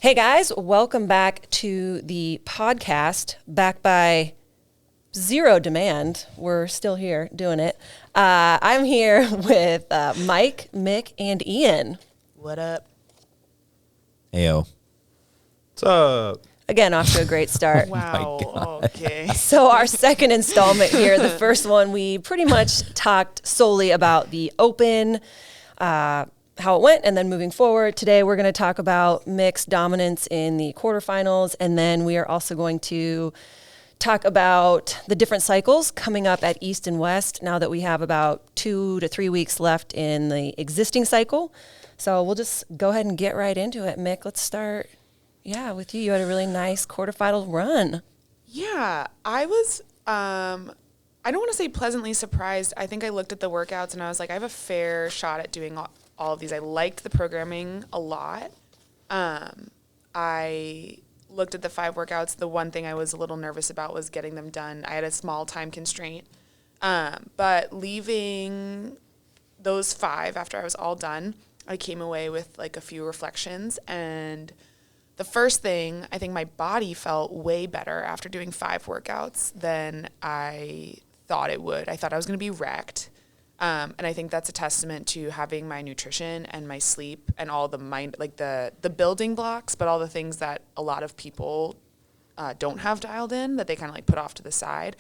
Hey guys, welcome back to the podcast, back by zero demand. We're still here doing it. I'm here with Mike, Mick, and Ian. What up? Ayo. What's up? Again, off to a great start. Wow. Okay. So our second installment here, the first one, we pretty much talked solely about the Open, how it went, and then moving forward. Today we're going to talk about Mick's dominance in the quarterfinals, and then we are also going to talk about the different cycles coming up at East and West now that we have about 2 to 3 weeks left in the existing cycle. So we'll just go ahead and get right into it. Mick, let's start, with you. You had a really nice quarterfinal run. Yeah, I was, I don't want to say pleasantly surprised. I think I looked at the workouts and I was like, I have a fair shot at doing all of these. I liked the programming a lot. I looked at the 5 workouts. The one thing I was a little nervous about was getting them done. I had a small time constraint. But leaving those 5 after I was all done, I came away with like a few reflections. And the first thing, I think my body felt way better after doing 5 workouts than I thought it would. I thought I was going to be wrecked. And I think that's a testament to having my nutrition and my sleep and all the mind, like the building blocks, but all the things that a lot of people don't have dialed in that they kind of like put off to the side.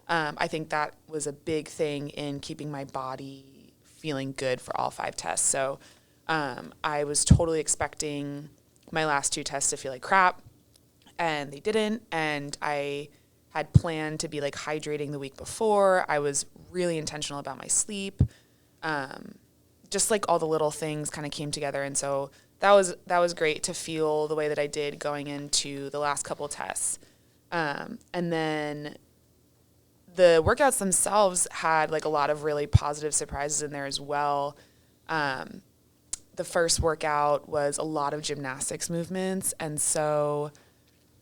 I think that was a big thing in keeping my body feeling good for all 5 tests. So I was totally expecting my last 2 tests to feel like crap, and they didn't. And I had planned to be like hydrating the week before. I was really intentional about my sleep. Just like all the little things kind of came together. And so that was great to feel the way that I did going into the last couple tests. And then the workouts themselves had like a lot of really positive surprises in there as well. The first workout was a lot of gymnastics movements. And so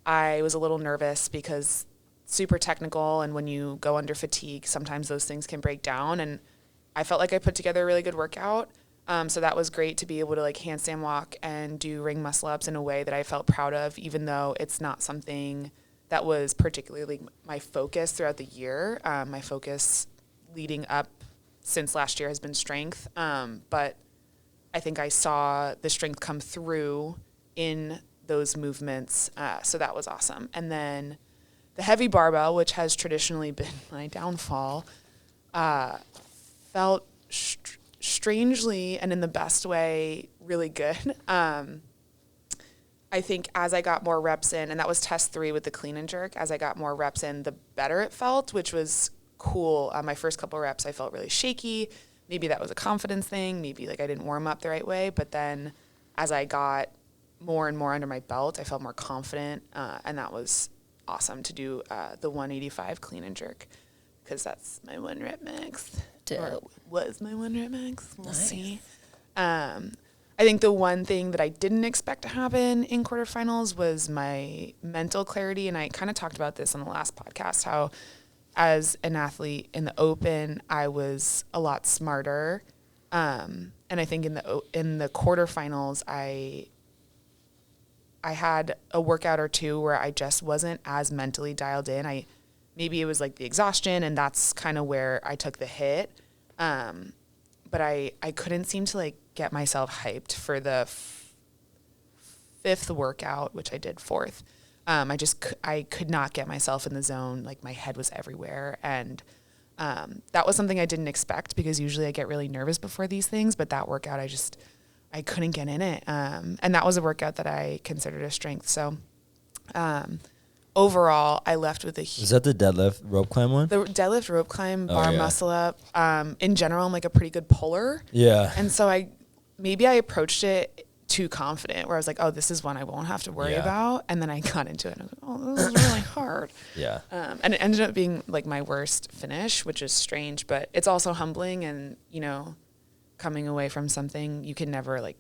I was a little nervous because super technical, and when you go under fatigue, sometimes those things can break down, and I felt like I put together a really good workout. So that was great to be able to like handstand walk and do ring muscle ups in a way that I felt proud of, even though it's not something that was particularly my focus throughout the year. My focus leading up since last year has been strength, but I think I saw the strength come through in those movements, so that was awesome. And then the heavy barbell, which has traditionally been my downfall, felt strangely and in the best way really good. I think as I got more reps in, and that was test 3 with the clean and jerk, as I got more reps in, the better it felt, which was cool. My first couple reps, I felt really shaky. Maybe that was a confidence thing. Maybe like I didn't warm up the right way. But then as I got more and more under my belt, I felt more confident, and that was awesome to do the 185 clean and jerk, because that's my 1 rep max. Or was my 1 rep max. We'll see. I think the one thing that I didn't expect to happen in quarterfinals was my mental clarity, and I kind of talked about this on the last podcast, how as an athlete in the Open, I was a lot smarter, and I think in the quarterfinals, I had a workout or 2 where I just wasn't as mentally dialed in. Maybe it was like the exhaustion, and that's kind of where I took the hit. But I couldn't seem to like get myself hyped for the 5th workout, which I did 4th. I could not get myself in the zone. Like my head was everywhere. And that was something I didn't expect, because usually I get really nervous before these things, but that workout, I couldn't get in it. And that was a workout that I considered a strength. So overall, I left with Is that the deadlift rope climb one? The deadlift rope climb, bar muscle up. In general, I'm like a pretty good puller. Yeah. And so I approached it too confident, where I was like, oh, this is one I won't have to worry about. And then I got into it and I was like, oh, this is really hard. Yeah. And it ended up being like my worst finish, which is strange, but it's also humbling. And, coming away from something, you can never like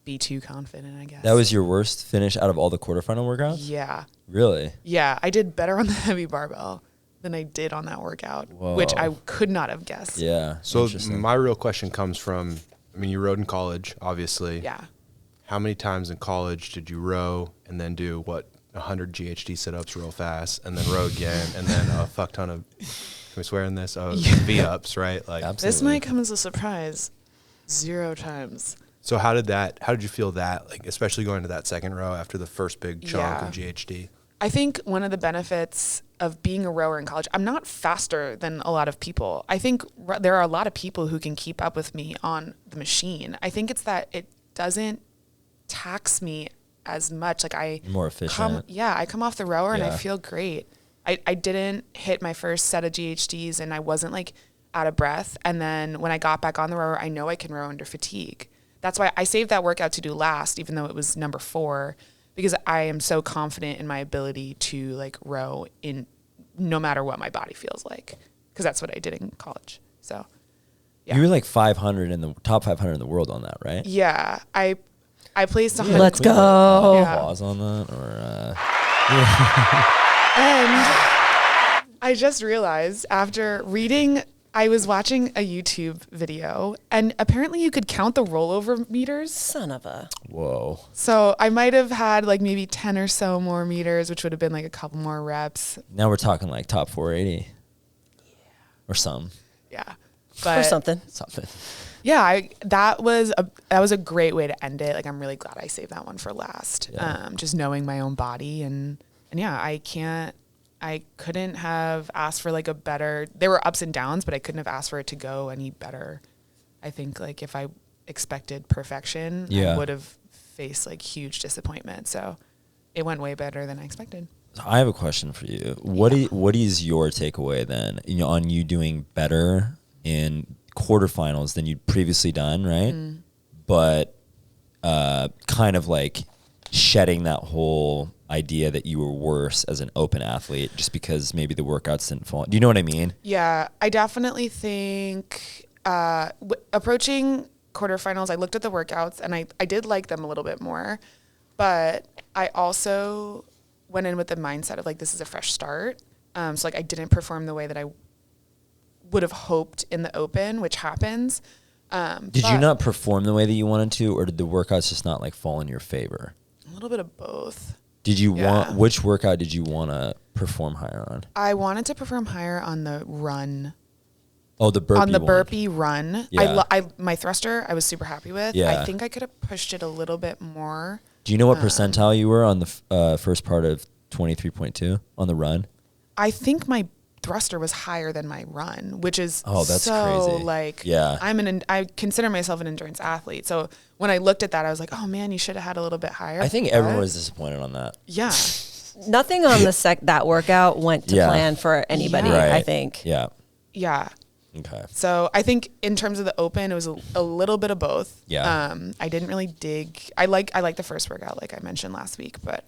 be too confident, I guess. That was your worst finish out of all the quarterfinal workouts? Yeah. Really? Yeah. I did better on the heavy barbell than I did on that workout, which I could not have guessed. Yeah. So my real question comes from, you rode in college, obviously. Yeah. how many times in college did you row and then do 100 GHD sit-ups real fast and then row again and then a fuck ton of, can we swear in this? V-ups, right? Like, Absolutely. This might come as a surprise. 0 times. so how did you feel that, like, especially going to that second row after the first big chunk of GHD? I think one of the benefits of being a rower in college, I'm not faster than a lot of people. I think there are a lot of people who can keep up with me on the machine. I think it's that it doesn't tax me as much. Like more efficient. I come off the rower and I Yeah. feel great. I didn't hit my first set of GHDs and I wasn't like out of breath. And then when I got back on the rower, I know I can row under fatigue. That's why I saved that workout to do last, even though it was number 4, because I am so confident in my ability to like row in no matter what my body feels like, because that's what I did in college. So yeah. You were like 500 in the top 500 in the world on that, right? Yeah, I placed 100. Let's go. Yeah. Pause on that, or And I just realized after reading, I was watching a YouTube video, and apparently you could count the rollover meters. Son of a. whoa. So I might have had like maybe 10 or so more meters, which would have been like a couple more reps. Now we're talking like top 480. Or some. Yeah. Or But something. yeah, that was a great way to end it. Like, I'm really glad I saved that one for last. Yeah. Just knowing my own body and yeah, I couldn't have asked for like a better, there were ups and downs, but I couldn't have asked for it to go any better. I think like if I expected perfection, Yeah. I would have faced like huge disappointment. So it went way better than I expected. I have a question for you. What is your takeaway then, on you doing better in quarterfinals than you'd previously done, right? But kind of like shedding that whole idea that you were worse as an open athlete just because maybe the workouts didn't fall. Do you know what I mean? Yeah, I definitely think approaching quarterfinals, I looked at the workouts and I did like them a little bit more, but I also went in with the mindset of like, this is a fresh start. So like I didn't perform the way that I would have hoped in the open, which happens. Did you not perform the way that you wanted to, or did the workouts just not like fall in your favor? A little bit of both. Did you which workout did you want to perform higher on? I wanted to perform higher on the run. Oh, the burpee On the one. burpee run. Yeah. My thruster, I was super happy with. Yeah. I think I could have pushed it a little bit more. Do you know what percentile you were on the first part of 23.2 on the run? I think my thruster was higher than my run, which is that's so crazy. like, Yeah. I consider myself an endurance athlete. So when I looked at that, I was like, oh man, you should have had a little bit higher. I think everyone was disappointed on that. Yeah. Nothing on that workout went to Yeah. plan for anybody, Yeah. Right. I think. Yeah. Yeah. Okay. So I think in terms of the open, it was a little bit of both. Yeah. I didn't really dig. I like the first workout, like I mentioned last week, but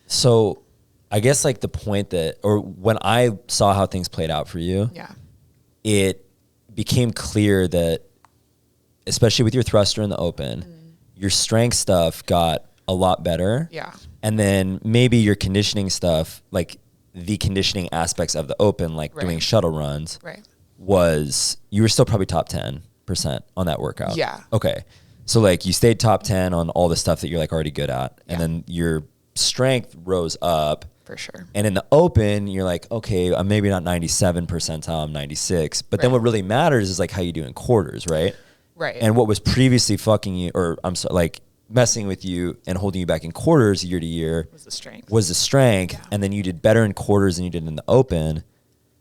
So I guess like the point that, or when I saw how things played out for you, yeah. it became clear that, especially with your thruster in the open, your strength stuff got a lot better. Yeah. And then maybe your conditioning stuff, like the conditioning aspects of the open, like Right. doing shuttle runs, Right. you were still probably top 10% on that workout. Yeah. Okay. So like you stayed top 10 on all the stuff that you're like already good at. Yeah. And then your strength rose up. For sure. And in the open, you're like, okay, I'm maybe not 97 percentile, I'm 96. But then Right. what really matters is like how you do in quarters, right? Right. And what was previously fucking you, or I'm sorry, like messing with you and holding you back in quarters year to year was the strength. was the strength. Yeah. And then you did better in quarters than you did in the open.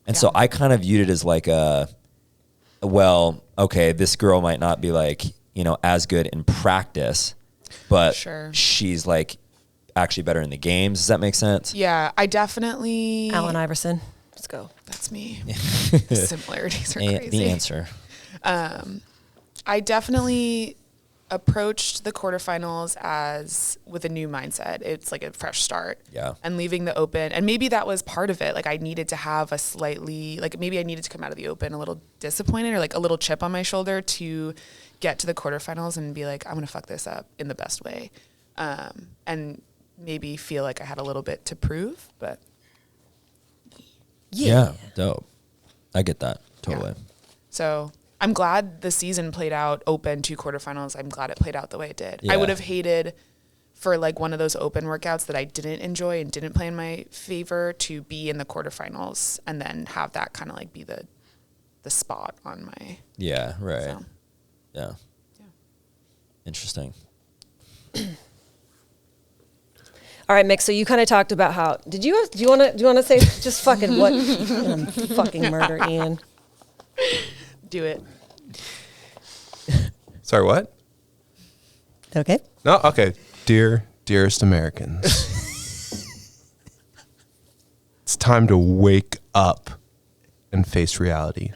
And so Yeah. I kind of viewed it as like well, okay, this girl might not be like, as good in practice, but Sure. she's like actually better in the games. Does that make sense? Yeah, I definitely. Allen Iverson. Let's go. That's me. The similarities are crazy. The answer. I definitely approached the quarterfinals as with a new mindset. It's like a fresh start. Yeah. And leaving the open. And maybe that was part of it. Like I needed to have maybe I needed to come out of the open a little disappointed or like a little chip on my shoulder to get to the quarterfinals and be like, I'm going to fuck this up in the best way. And maybe feel like I had a little bit to prove, but Yeah. Dope. I get that. Totally. so I'm glad the season played out open 2 quarterfinals. I'm glad it played out the way it did. Yeah. I would have hated for like one of those open workouts that I didn't enjoy and didn't play in my favor to be in the quarterfinals and then have that kind of like be the spot on my. Yeah. Right. So. Yeah. Interesting. All right, Mick. So you kind of talked about how do you want to say just fucking what? Fucking murder Ian. Do it. Sorry, what? Okay. No, okay. Dearest Americans, it's time to wake up and face reality.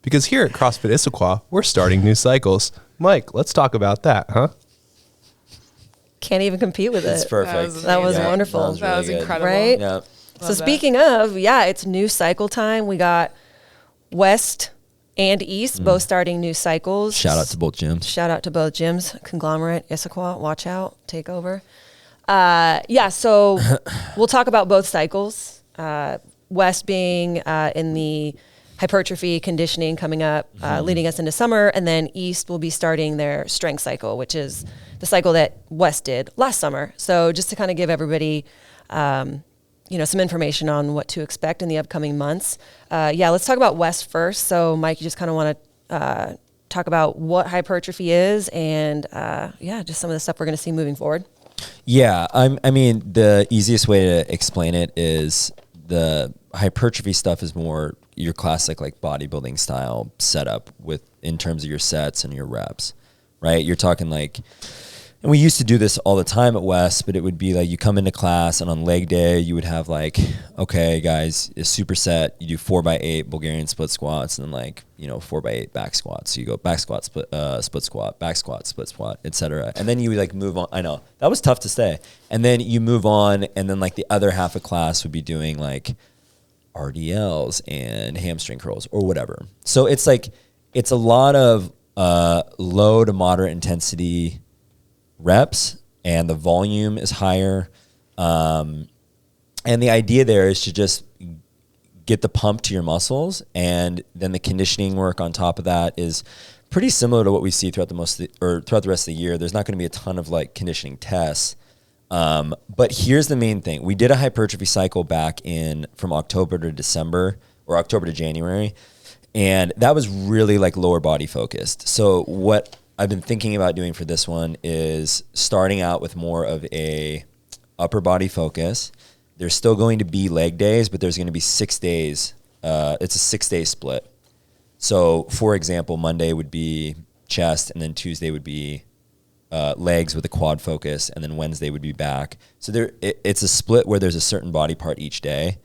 Because here at CrossFit Issaquah, we're starting new cycles. Mike, let's talk about that, huh? Can't even compete with It's it. perfect. That was Yeah, wonderful. That was really good. incredible. Right? Yeah. So Love speaking of, it's new cycle time. We got West and East both starting new cycles. Shout out to both gyms. Shout out to both gyms. Conglomerate, Issaquah, watch out, take over. So we'll talk about both cycles. West being in the hypertrophy conditioning coming up, leading us into summer, and then East will be starting their strength cycle, which is the cycle that West did last summer. So just to kind of give everybody, some information on what to expect in the upcoming months. Let's talk about West first. So Mike, you just kind of want to talk about what hypertrophy is and just some of the stuff we're going to see moving forward. Yeah, I mean, the easiest way to explain it is the hypertrophy stuff is more your classic like bodybuilding style setup with in terms of your sets and your reps, right? You're talking like, and we used to do this all the time at West, but it would be like you come into class and on leg day you would have like, okay guys, a superset, you do 4x8 Bulgarian split squats and then like, 4x8 back squats. So you go back squat, split squat, back squat, split squat, etc. And then you would like move on. I know that was tough to say. And then you move on and then like the other half of class would be doing like RDLs and hamstring curls or whatever. So it's like, it's a lot of low to moderate intensity reps and the volume is higher. And the idea there is to just get the pump to your muscles, and then the conditioning work on top of that is pretty similar to what we see throughout the rest of the year. There's not going to be a ton of like conditioning tests. But here's the main thing. We did a hypertrophy cycle back from October to December or October to January. And that was really like lower body focused. So what I've been thinking about doing for this one is starting out with more of a upper body focus. There's still going to be leg days, but there's going to be 6 days. It's a 6-day split. So for example, Monday would be chest, and then Tuesday would be legs with a quad focus, and then Wednesday would be back. So it's a split where there's a certain body part each day,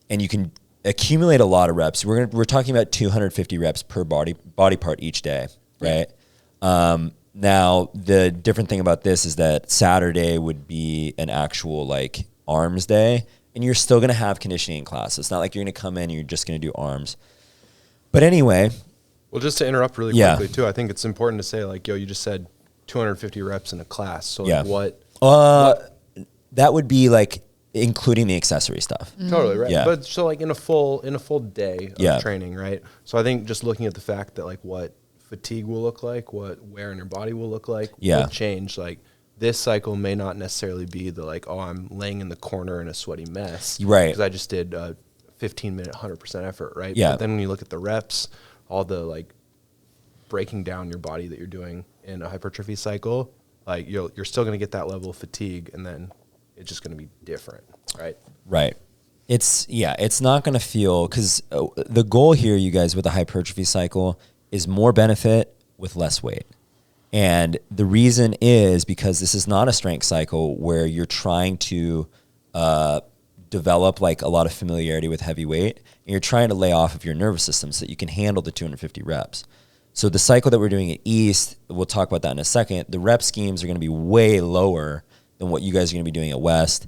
and you can accumulate a lot of reps. We're talking about 250 reps per body part each day, right? Now the different thing about this is that Saturday would be an actual like arms day, and you're still going to have conditioning class. It's not like you're going to come in and you're just going to do arms. But anyway. Well, just to interrupt really quickly too, I think it's important to say like, you just said 250 reps in a class. So like what? That would be like including the accessory stuff. Totally, right? Yeah. But so like in a full day of training, right? So I think just looking at the fact that like what fatigue will look like, what wear on your body will look like, will change. Like this cycle may not necessarily be the like, oh, I'm laying in the corner in a sweaty mess. Right. Because I just did a 15-minute 100% effort, right? Yeah. But then when you look at the reps, all the like breaking down your body that you're doing in a hypertrophy cycle, like you're still going to get that level of fatigue, and then it's just going to be different, right? Right. It's not going to feel, because the goal here, you guys, with the hypertrophy cycle is more benefit with less weight. And the reason is because this is not a strength cycle where you're trying to develop like a lot of familiarity with heavy weight, and you're trying to lay off of your nervous system so that you can handle the 250 reps. So the cycle that we're doing at East, we'll talk about that in a second, the rep schemes are going to be way lower than what you guys are going to be doing at West.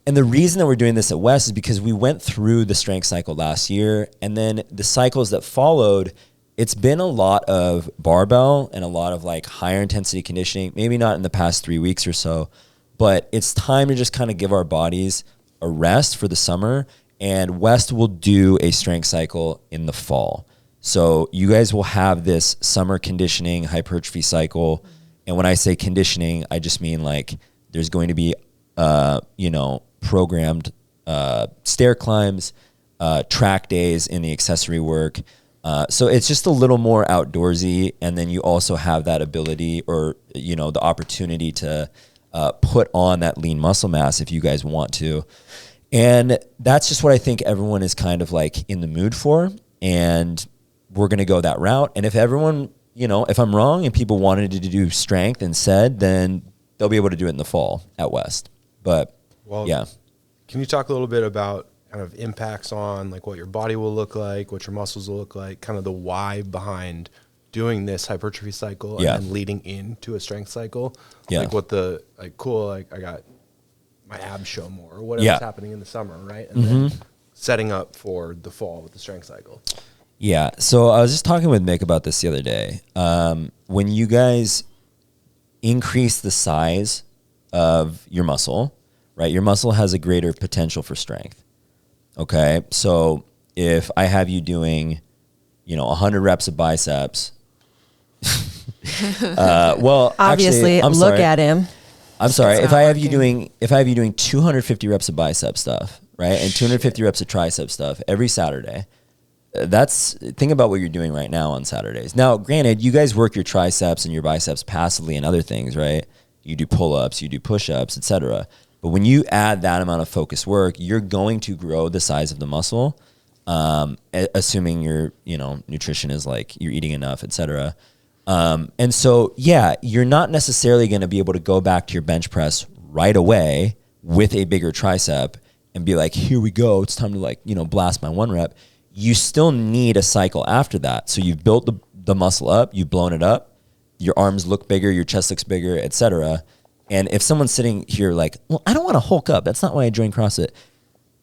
And the reason that we're doing this at West is because we went through the strength cycle last year, and then the cycles that followed, it's been a lot of barbell and a lot of like higher intensity conditioning, maybe not in the past 3 weeks or so, but it's time to just kind of give our bodies a rest for the summer, and West will do a strength cycle in the fall. So you guys will have this summer conditioning hypertrophy cycle. And when I say conditioning, I just mean like there's going to be, programmed stair climbs, track days in the accessory work. So it's just a little more outdoorsy. And then you also have that ability or, the opportunity to put on that lean muscle mass if you guys want to. And that's just what I think everyone is kind of like in the mood for. And we're going to go that route. And if everyone, if I'm wrong and people wanted to do strength and said, then they'll be able to do it in the fall at West. But yeah. Can you talk a little bit about kind of impacts on like what your body will look like, what your muscles will look like, kind of the why behind doing this hypertrophy cycle and then leading into a strength cycle? Yeah. Like what I got my abs show more or whatever's happening in the summer, right? And then setting up for the fall with the strength cycle. Yeah. So I was just talking with Mick about this the other day. When you guys increase the size of your muscle, right? Your muscle has a greater potential for strength. Okay. So if I have you doing, 100 reps of biceps, obviously look at him. I'm sorry. If I have you doing 250 reps of bicep stuff, right? And 250 reps of tricep stuff every Saturday, think about what you're doing right now on Saturdays. Now, granted, you guys work your triceps and your biceps passively and other things, right? You do pull-ups, you do push-ups, etc. But when you add that amount of focused work, you're going to grow the size of the muscle, assuming your, nutrition is like you're eating enough, etc. And so, you're not necessarily going to be able to go back to your bench press right away with a bigger tricep and be like, here we go. It's time to blast my 1 rep. You still need a cycle after that. So you've built the muscle up, you've blown it up, your arms look bigger, your chest looks bigger, etc. And if someone's sitting here like, well, I don't want to hulk up. That's not why I joined CrossFit.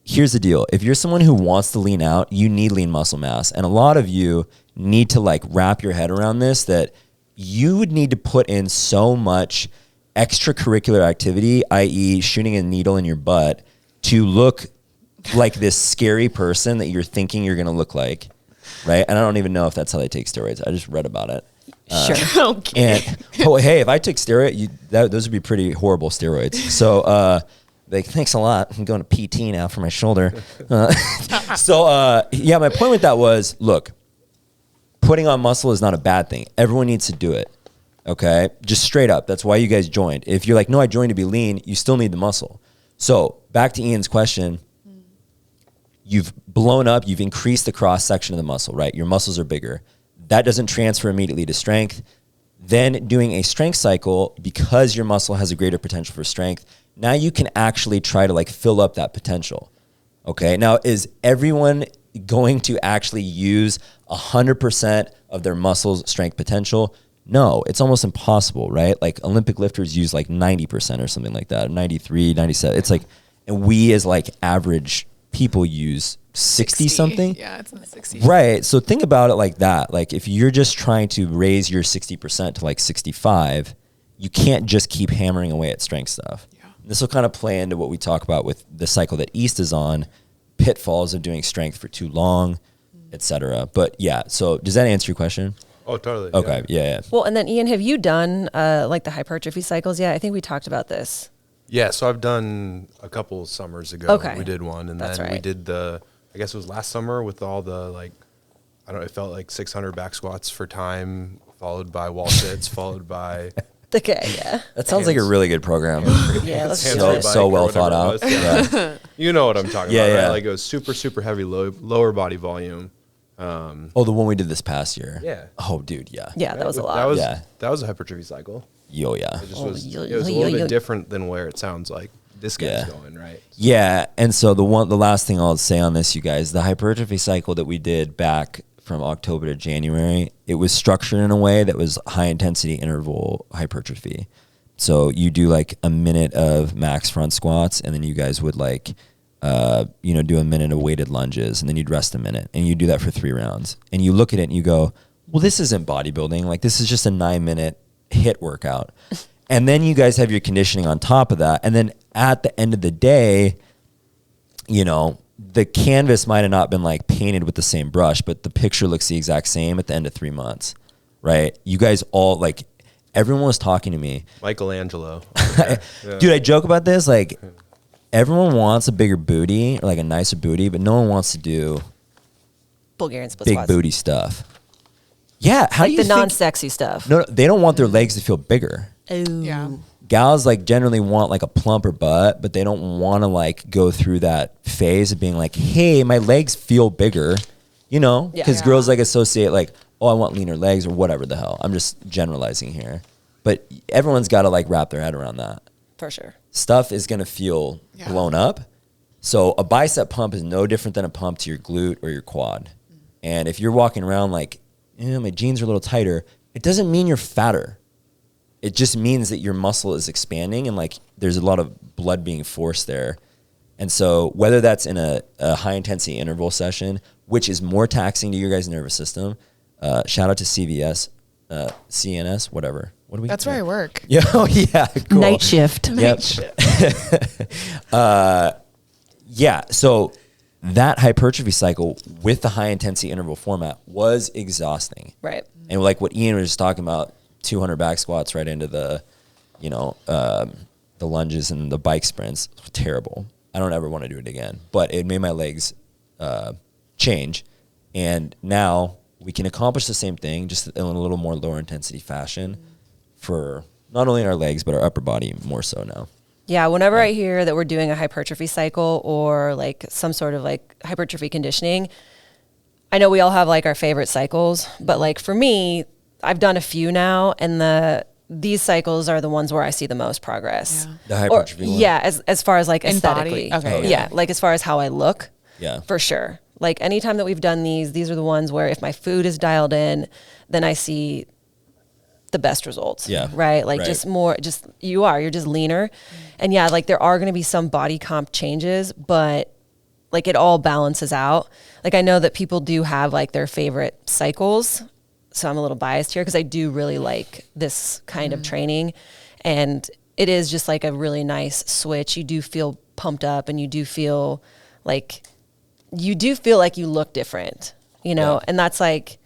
Here's the deal. If you're someone who wants to lean out, you need lean muscle mass. And a lot of you need to wrap your head around this, that you would need to put in so much extracurricular activity, i.e. shooting a needle in your butt, to look like this scary person that you're thinking you're going to look like, right? And I don't even know if that's how they take steroids. I just read about it. Sure. Okay. And hey, if I took steroids, those would be pretty horrible steroids. So, thanks a lot. I'm going to PT now for my shoulder. My point with that was, look, putting on muscle is not a bad thing. Everyone needs to do it. Okay, just straight up. That's why you guys joined. If you're like, no, I joined to be lean, you still need the muscle. So back to Ian's question. You've blown up, you've increased the cross section of the muscle, right? Your muscles are bigger. That doesn't transfer immediately to strength. Then doing a strength cycle, because your muscle has a greater potential for strength, now you can actually try to fill up that potential. Okay, now is everyone going to actually use 100% of their muscles' strength potential? No, it's almost impossible, right? Like Olympic lifters use 90% or something like that, 93, 97. It's and we as average people use 60 something. Yeah, it's in the 60s. Right. So think about it like that. If you're just trying to raise your 60% to 65, you can't just keep hammering away at strength stuff. Yeah. This will kind of play into what we talk about with the cycle that East is on, pitfalls of doing strength for too long, etc. But so does that answer your question? Oh, totally. Okay. Yeah. Well, and then Ian, have you done the hypertrophy cycles yet? I think we talked about this. Yeah, so I've done a couple summers ago. Okay. We did one, and That's then right. we did I guess it was last summer with all the it felt like 600 back squats for time, followed by wall sits, followed by. Okay, yeah. That sounds like a really good program. Yeah, let's do so it. so well thought out. Yeah. You know what I'm talking about, Yeah. right? It was super, super heavy lower body volume. The one we did this past year. Yeah. Oh, dude, yeah. Yeah, that was a lot. That was a hypertrophy cycle. Yo, yeah. It just was. It was a little bit different than where it sounds like this guy's going, right? Yeah, and so the last thing I'll say on this, you guys, the hypertrophy cycle that we did back from October to January, it was structured in a way that was high intensity interval hypertrophy. So you do a minute of max front squats, and then you guys would do a minute of weighted lunges, and then you'd rest a minute, and you do that for 3 rounds. And you look at it and you go, well, this isn't bodybuilding. This is just a 9-minute HIIT workout. And then you guys have your conditioning on top of that. And then at the end of the day, the canvas might have not been like painted with the same brush, but the picture looks the exact same at the end of 3 months, right? You guys all like, everyone was talking to me. Michelangelo. Yeah. Dude, I joke about this. Like, everyone wants a bigger booty or like a nicer booty, but no one wants to do Bulgarian split big squats. booty stuff. Yeah. How Like do you the think, non-sexy stuff. No, they don't want their legs to feel bigger. Yeah. Gals like generally want like a plumper butt, but they don't want to like go through that phase of being like, hey, my legs feel bigger, you know? Because Yeah. girls like associate like, oh, I want leaner legs or whatever the hell. I'm just generalizing here. But everyone's got to like wrap their head around that. For sure. Stuff is going to feel blown up. So a bicep pump is no different than a pump to your glute or your quad. And if you're walking around like, my jeans are a little tighter, it doesn't mean you're fatter. It just means that your muscle is expanding and like there's a lot of blood being forced there. And so whether that's in a high intensity interval session, which is more taxing to your guys' nervous system, shout out to CVS, CNS, whatever. What do we? That's where I work. Yeah, oh yeah, cool. Night shift. Yep. Yeah, so that hypertrophy cycle with the high intensity interval format was exhausting. Right. And like what Ian was just talking about, 200 back squats right into the, the lunges and the bike sprints, terrible. I don't ever want to do it again, but it made my legs change. And now we can accomplish the same thing, just in a little more lower intensity fashion for not only our legs, but our upper body more so now. Yeah, whenever I hear that we're doing a hypertrophy cycle or like some sort of like hypertrophy conditioning, I know we all have like our favorite cycles, but like for me, I've done a few now, and these cycles are the ones where I see the most progress. Yeah. The hypertrophy one? Yeah, as far as like In aesthetically. body? Okay. Oh, Yeah, like as far as how I look. Yeah. For sure. Like anytime that we've done these are the ones where if my food is dialed in, then I see the best results. Yeah. Right? Like Right. you're just leaner. And yeah, like there are going to be some body comp changes, but like it all balances out. Like I know that people do have like their favorite cycles. So I'm a little biased here because I do really like this kind of training, and it is just like a really nice switch. You do feel pumped up, and you do feel like you look different, Yeah. and that's like,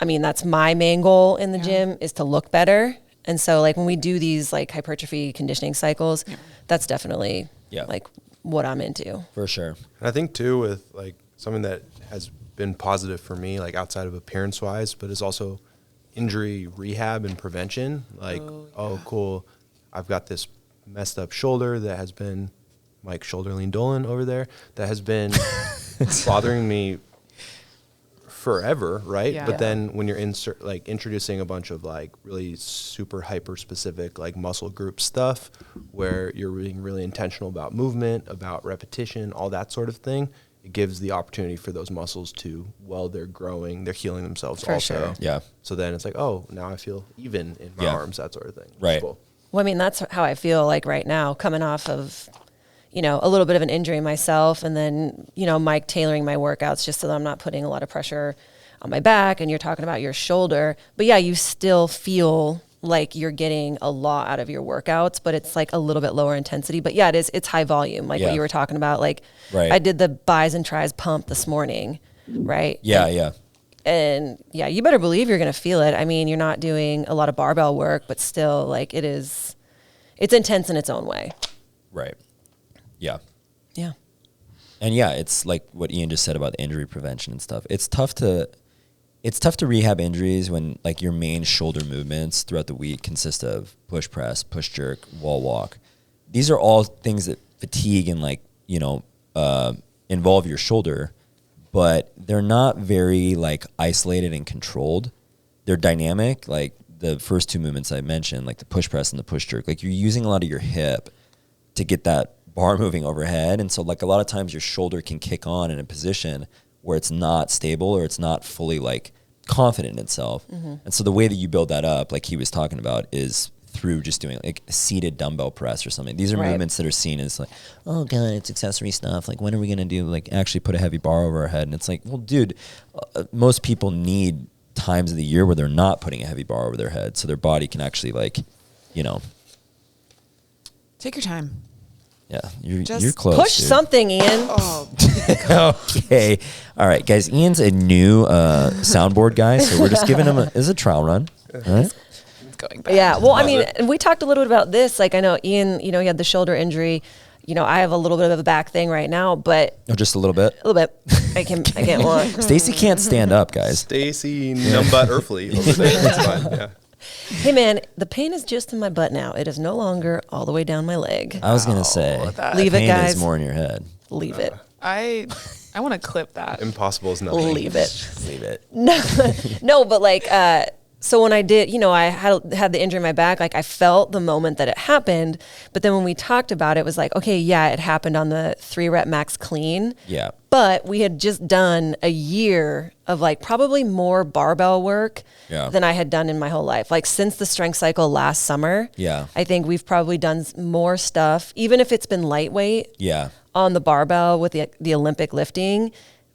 I mean, that's my main goal in the gym is to look better. And so like when we do these like hypertrophy conditioning cycles, that's definitely like what I'm into. For sure. And I think too with like something that has been positive for me, like outside of appearance wise, but is also injury rehab and prevention. Like, oh cool, I've got this messed up shoulder that has been, Mike Shoulderlean Dolan over there, that has been bothering me forever, right? Yeah. But then when you're introducing a bunch of like really super hyper specific like muscle group stuff where you're being really intentional about movement, about repetition, all that sort of thing, it gives the opportunity for those muscles to, while they're growing, they're healing themselves For also. sure. Yeah. So then it's like, oh, now I feel even in my arms, that sort of thing. It's Right. cool. Well, I mean, that's how I feel like right now, coming off of, a little bit of an injury myself, and then, Mike tailoring my workouts just so that I'm not putting a lot of pressure on my back, and you're talking about your shoulder. But yeah, you still feel like you're getting a lot out of your workouts, but it's like a little bit lower intensity. But yeah, it's high volume, like what you were talking about. Like I did the bis and tris pump this morning, right? Yeah. And yeah, you better believe you're going to feel it. I mean, you're not doing a lot of barbell work, but still like it's intense in its own way. Right. Yeah. Yeah. And yeah, it's like what Ian just said about injury prevention and stuff. It's tough to rehab injuries when like your main shoulder movements throughout the week consist of push press, push jerk, wall walk. These are all things that fatigue and like, involve your shoulder, but they're not very like isolated and controlled. They're dynamic. Like the first two movements I mentioned, like the push press and the push jerk, like you're using a lot of your hip to get that bar moving overhead. And so like a lot of times your shoulder can kick on in a position where it's not stable or it's not fully like confident in itself. Mm-hmm. And so the way that you build that up, like he was talking about, is through just doing like a seated dumbbell press or something. These are movements that are seen as like, oh god, it's accessory stuff. Like when are we going to do like actually put a heavy bar over our head? And it's like, well, dude, most people need times of the year where they're not putting a heavy bar over their head so their body can actually like, take your time. Yeah, you're close. Push dude. something, Ian. Oh, Okay. All right, guys. Ian's a new soundboard guy, so we're just giving him a trial run. All right. it's going back. Yeah. Well, I mean, and we talked a little bit about this. Like, I know Ian, he had the shoulder injury. I have a little bit of a back thing right now, but Oh, just a little bit. a little bit. I can't walk. Stacy can't stand up, guys. Stacy Numbutt Earthly over there. That's fine. Yeah. Hey man, the pain is just in my butt now. It is no longer all the way down my leg. I was gonna say, Leave it, pain guys. is more in your head. Leave it. I want to clip that. Impossible is nothing. Leave it. Leave it. No, but like, so when I did, I had the injury in my back, like I felt the moment that it happened, but then when we talked about it, it was like, okay, yeah, it happened on the 3-rep max clean. Yeah. But we had just done a year of like probably more barbell work than I had done in my whole life. Like since the strength cycle last summer, I think we've probably done more stuff, even if it's been lightweight on the barbell with the Olympic lifting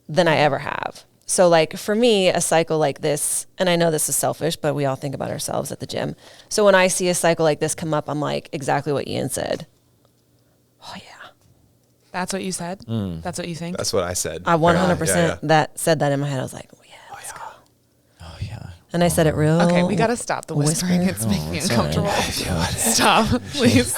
than I ever have. So like for me, a cycle like this, and I know this is selfish, but we all think about ourselves at the gym. So when I see a cycle like this come up, I'm like, exactly what Ian said. Oh yeah. That's what you said? That's what you think? That's what I said. I 100% said that in my head. I was like, oh yeah, let's go. Oh yeah. And I said it real. Okay, we got to stop the whispering. It's making me uncomfortable. Stop, please.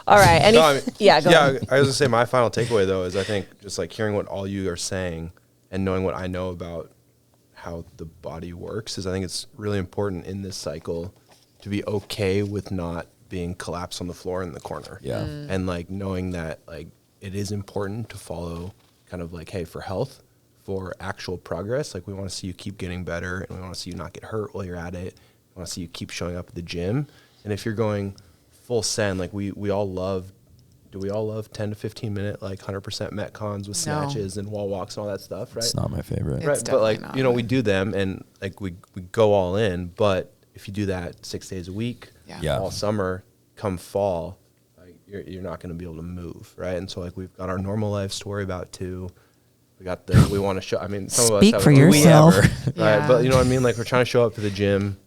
All right. Go I was on. going to say my final takeaway, though, is I think just like hearing what all you are saying and knowing what I know about how the body works is I think it's really important in this cycle to be okay with not being collapsed on the floor in the corner. Yeah. And like knowing that like it is important to follow kind of like, hey, for health, for actual progress, like we want to see you keep getting better and we want to see you not get hurt while you're at it. We want to see you keep showing up at the gym. And if you're going full send, like we all love, do we all love 10 to 15 minute, like 100% Metcons with snatches and wall walks and all that stuff, right? It's not my favorite. Right. But like, we do them and like we go all in, but if you do that 6 days a week, all summer, come fall, like you're not going to be able to move, right? And so like we've got our normal lives to worry about too. We want to show. I mean, some Speak of us for yourself, right? But you know what I mean. Like we're trying to show up to the gym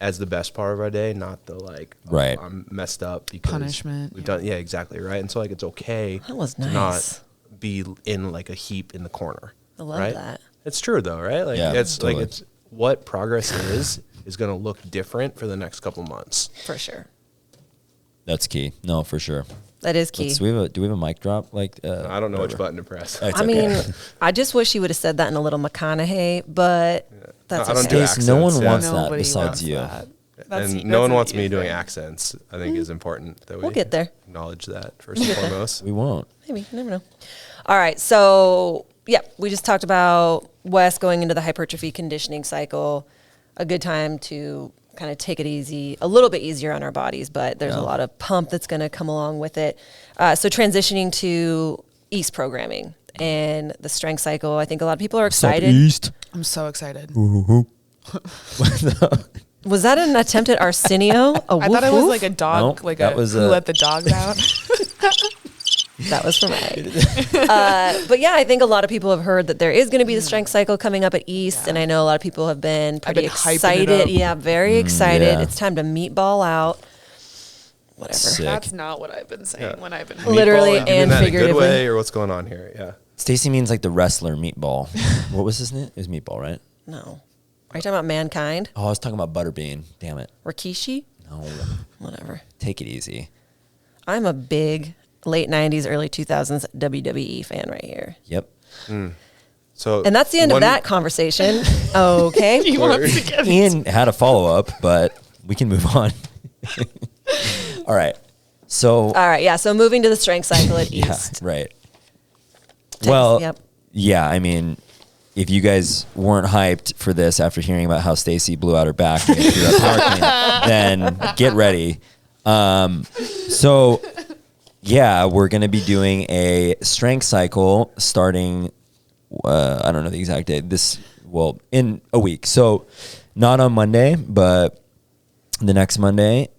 as the best part of our day, not the like, I'm messed up because punishment. We've done, exactly, right? And so like it's okay That was nice. to not be in like a heap in the corner. I love right? that. It's true though, right? Like it's totally. like it's what progress is going to look different for the next couple months. For sure. That's key. No, for sure. That is key. Do we have a mic drop? Like I don't know which button to press. I mean, I just wish you would have said that in a little McConaughey, but that's I don't okay. do accents. No one wants that Nobody besides wants you. that. And no one wants me doing accents. I think is important that we We'll get there. acknowledge that first and foremost. We won't. Maybe. You never know. All right. So, we just talked about Wes going into the hypertrophy conditioning cycle. A good time to kind of take it easy, a little bit easier on our bodies, but there's a lot of pump that's going to come along with it. So transitioning to East programming and the strength cycle, I think a lot of people are excited. East. I'm so excited. Was that an attempt at Arsenio? I thought it was like a dog, Nope, like that a was who let the dogs out. That was from Egg. But I think a lot of people have heard that there is going to be the strength cycle coming up at East, and I know a lot of people have been pretty excited. Yeah, very excited. yeah. It's time to meatball out. Whatever. Sick. That's not what I've been saying when I've been Literally Meatball, you mean and that in a figuratively. good way, or what's going on here? Yeah. Stacy means like the wrestler Meatball. What was his name? It was Meatball, right? No. Are you talking about Mankind? Oh, I was talking about Butterbean. Damn it. Rikishi? No. Whatever. Take it easy. I'm a big late 90s, early 2000s WWE fan right here. Yep. So And that's the end of that conversation. Okay. Ian had a follow up, but we can move on. All right. So. All right. Yeah. So moving to the strength cycle at East. Right. Well, Yep. yeah, I mean, if you guys weren't hyped for this after hearing about how Stacy blew out her back when she threw a power clean, then get ready. So, yeah, we're going to be doing a strength cycle starting, I don't know the exact date, in a week. So, not on Monday, but the next Monday.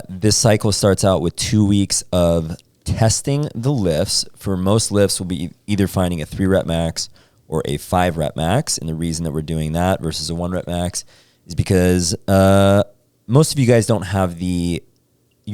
This cycle starts out with 2 weeks of testing the lifts. For most lifts, we'll be either finding a 3-rep max or a 5-rep max. And the reason that we're doing that versus a 1-rep max is because most of you guys don't have your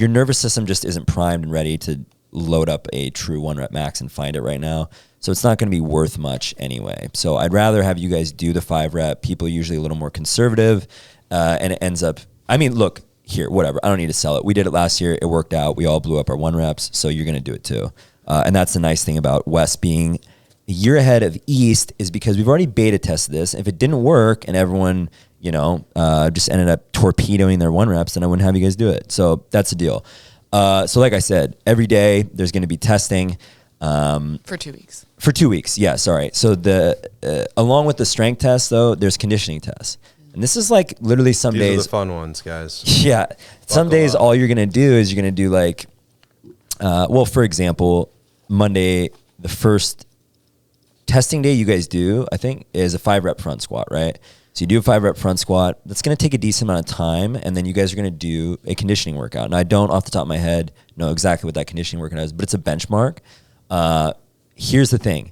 nervous system just isn't primed and ready to load up a true 1 rep max and find it right now. So it's not going to be worth much anyway. So I'd rather have you guys do the 5 rep. People are usually a little more conservative, and it ends up, I mean, look, here, whatever. I don't need to sell it. We did it last year. It worked out. We all blew up our 1 reps. So you're going to do it too. And that's the nice thing about West being a year ahead of East, is because we've already beta tested this. If it didn't work and everyone, just ended up torpedoing their 1 reps, then I wouldn't have you guys do it. So that's the deal. So like I said, every day there's going to be testing. For 2 weeks. For 2 weeks. Yeah. Sorry. So along with the strength test though, there's conditioning tests. And this is like literally some These days. are the fun ones, guys. Yeah. Some days all you're going to do is you're going to do like, for example, Monday, the first testing day you guys do, I think, is a 5 rep front squat, right? So you do a 5 rep front squat. That's going to take a decent amount of time. And then you guys are going to do a conditioning workout. Now, I don't off the top of my head know exactly what that conditioning workout is, but it's a benchmark. Here's the thing.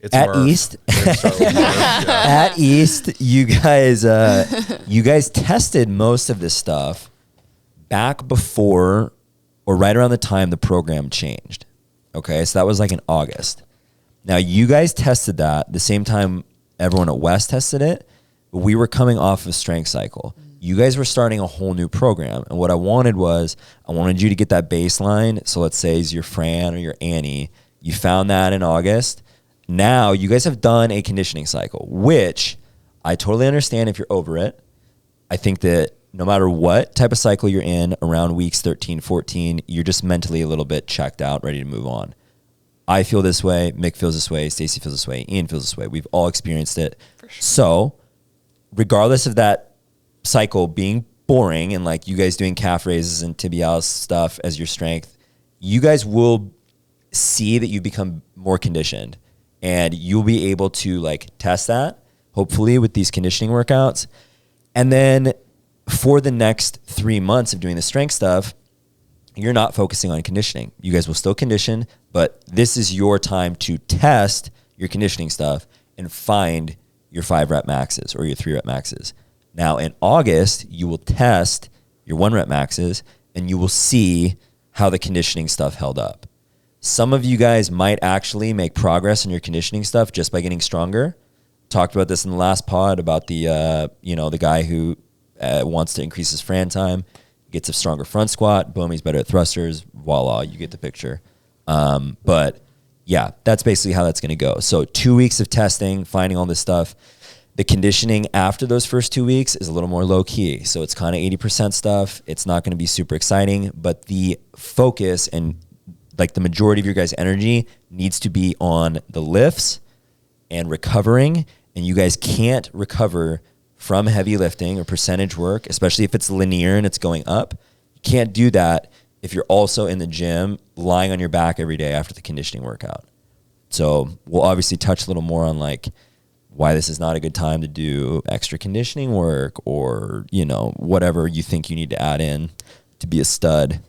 It's at Murph. East, Yeah. at East, you guys tested most of this stuff back before or right around the time the program changed. Okay, so that was like in August. Now you guys tested that the same time everyone at West tested it. But we were coming off of Strength Cycle. You guys were starting a whole new program, and what I wanted you to get that baseline. So let's say is your Fran or your Annie. You found that in August. Now you guys have done a conditioning cycle, which I totally understand if you're over it. I think that no matter what type of cycle you're in around weeks 13, 14, you're just mentally a little bit checked out, ready to move on. I feel this way. Mick feels this way. Stacy feels this way. Ian feels this way. We've all experienced it. For sure. So regardless of that cycle being boring and like you guys doing calf raises and tibialis stuff as your strength, you guys will see that you become more conditioned. And you'll be able to like test that, hopefully, with these conditioning workouts. And then for the next 3 months of doing the strength stuff, you're not focusing on conditioning. You guys will still condition, but this is your time to test your conditioning stuff and find your 5 rep maxes or your 3 rep maxes. Now in August, you will test your 1 rep maxes and you will see how the conditioning stuff held up. Some of you guys might actually make progress in your conditioning stuff just by getting stronger. Talked about this in the last pod about the guy who wants to increase his Fran time, gets a stronger front squat, boom, he's better at thrusters, voila, you get the picture. But yeah, that's basically how that's going to go. So 2 weeks of testing, finding all this stuff. The conditioning after those first 2 weeks is a little more low key. So it's kind of 80% stuff. It's not going to be super exciting, but the focus and like the majority of your guys' energy needs to be on the lifts and recovering. And you guys can't recover from heavy lifting or percentage work, especially if it's linear and it's going up. You can't do that if you're also in the gym lying on your back every day after the conditioning workout. So we'll obviously touch a little more on like why this is not a good time to do extra conditioning work or, whatever you think you need to add in to be a stud.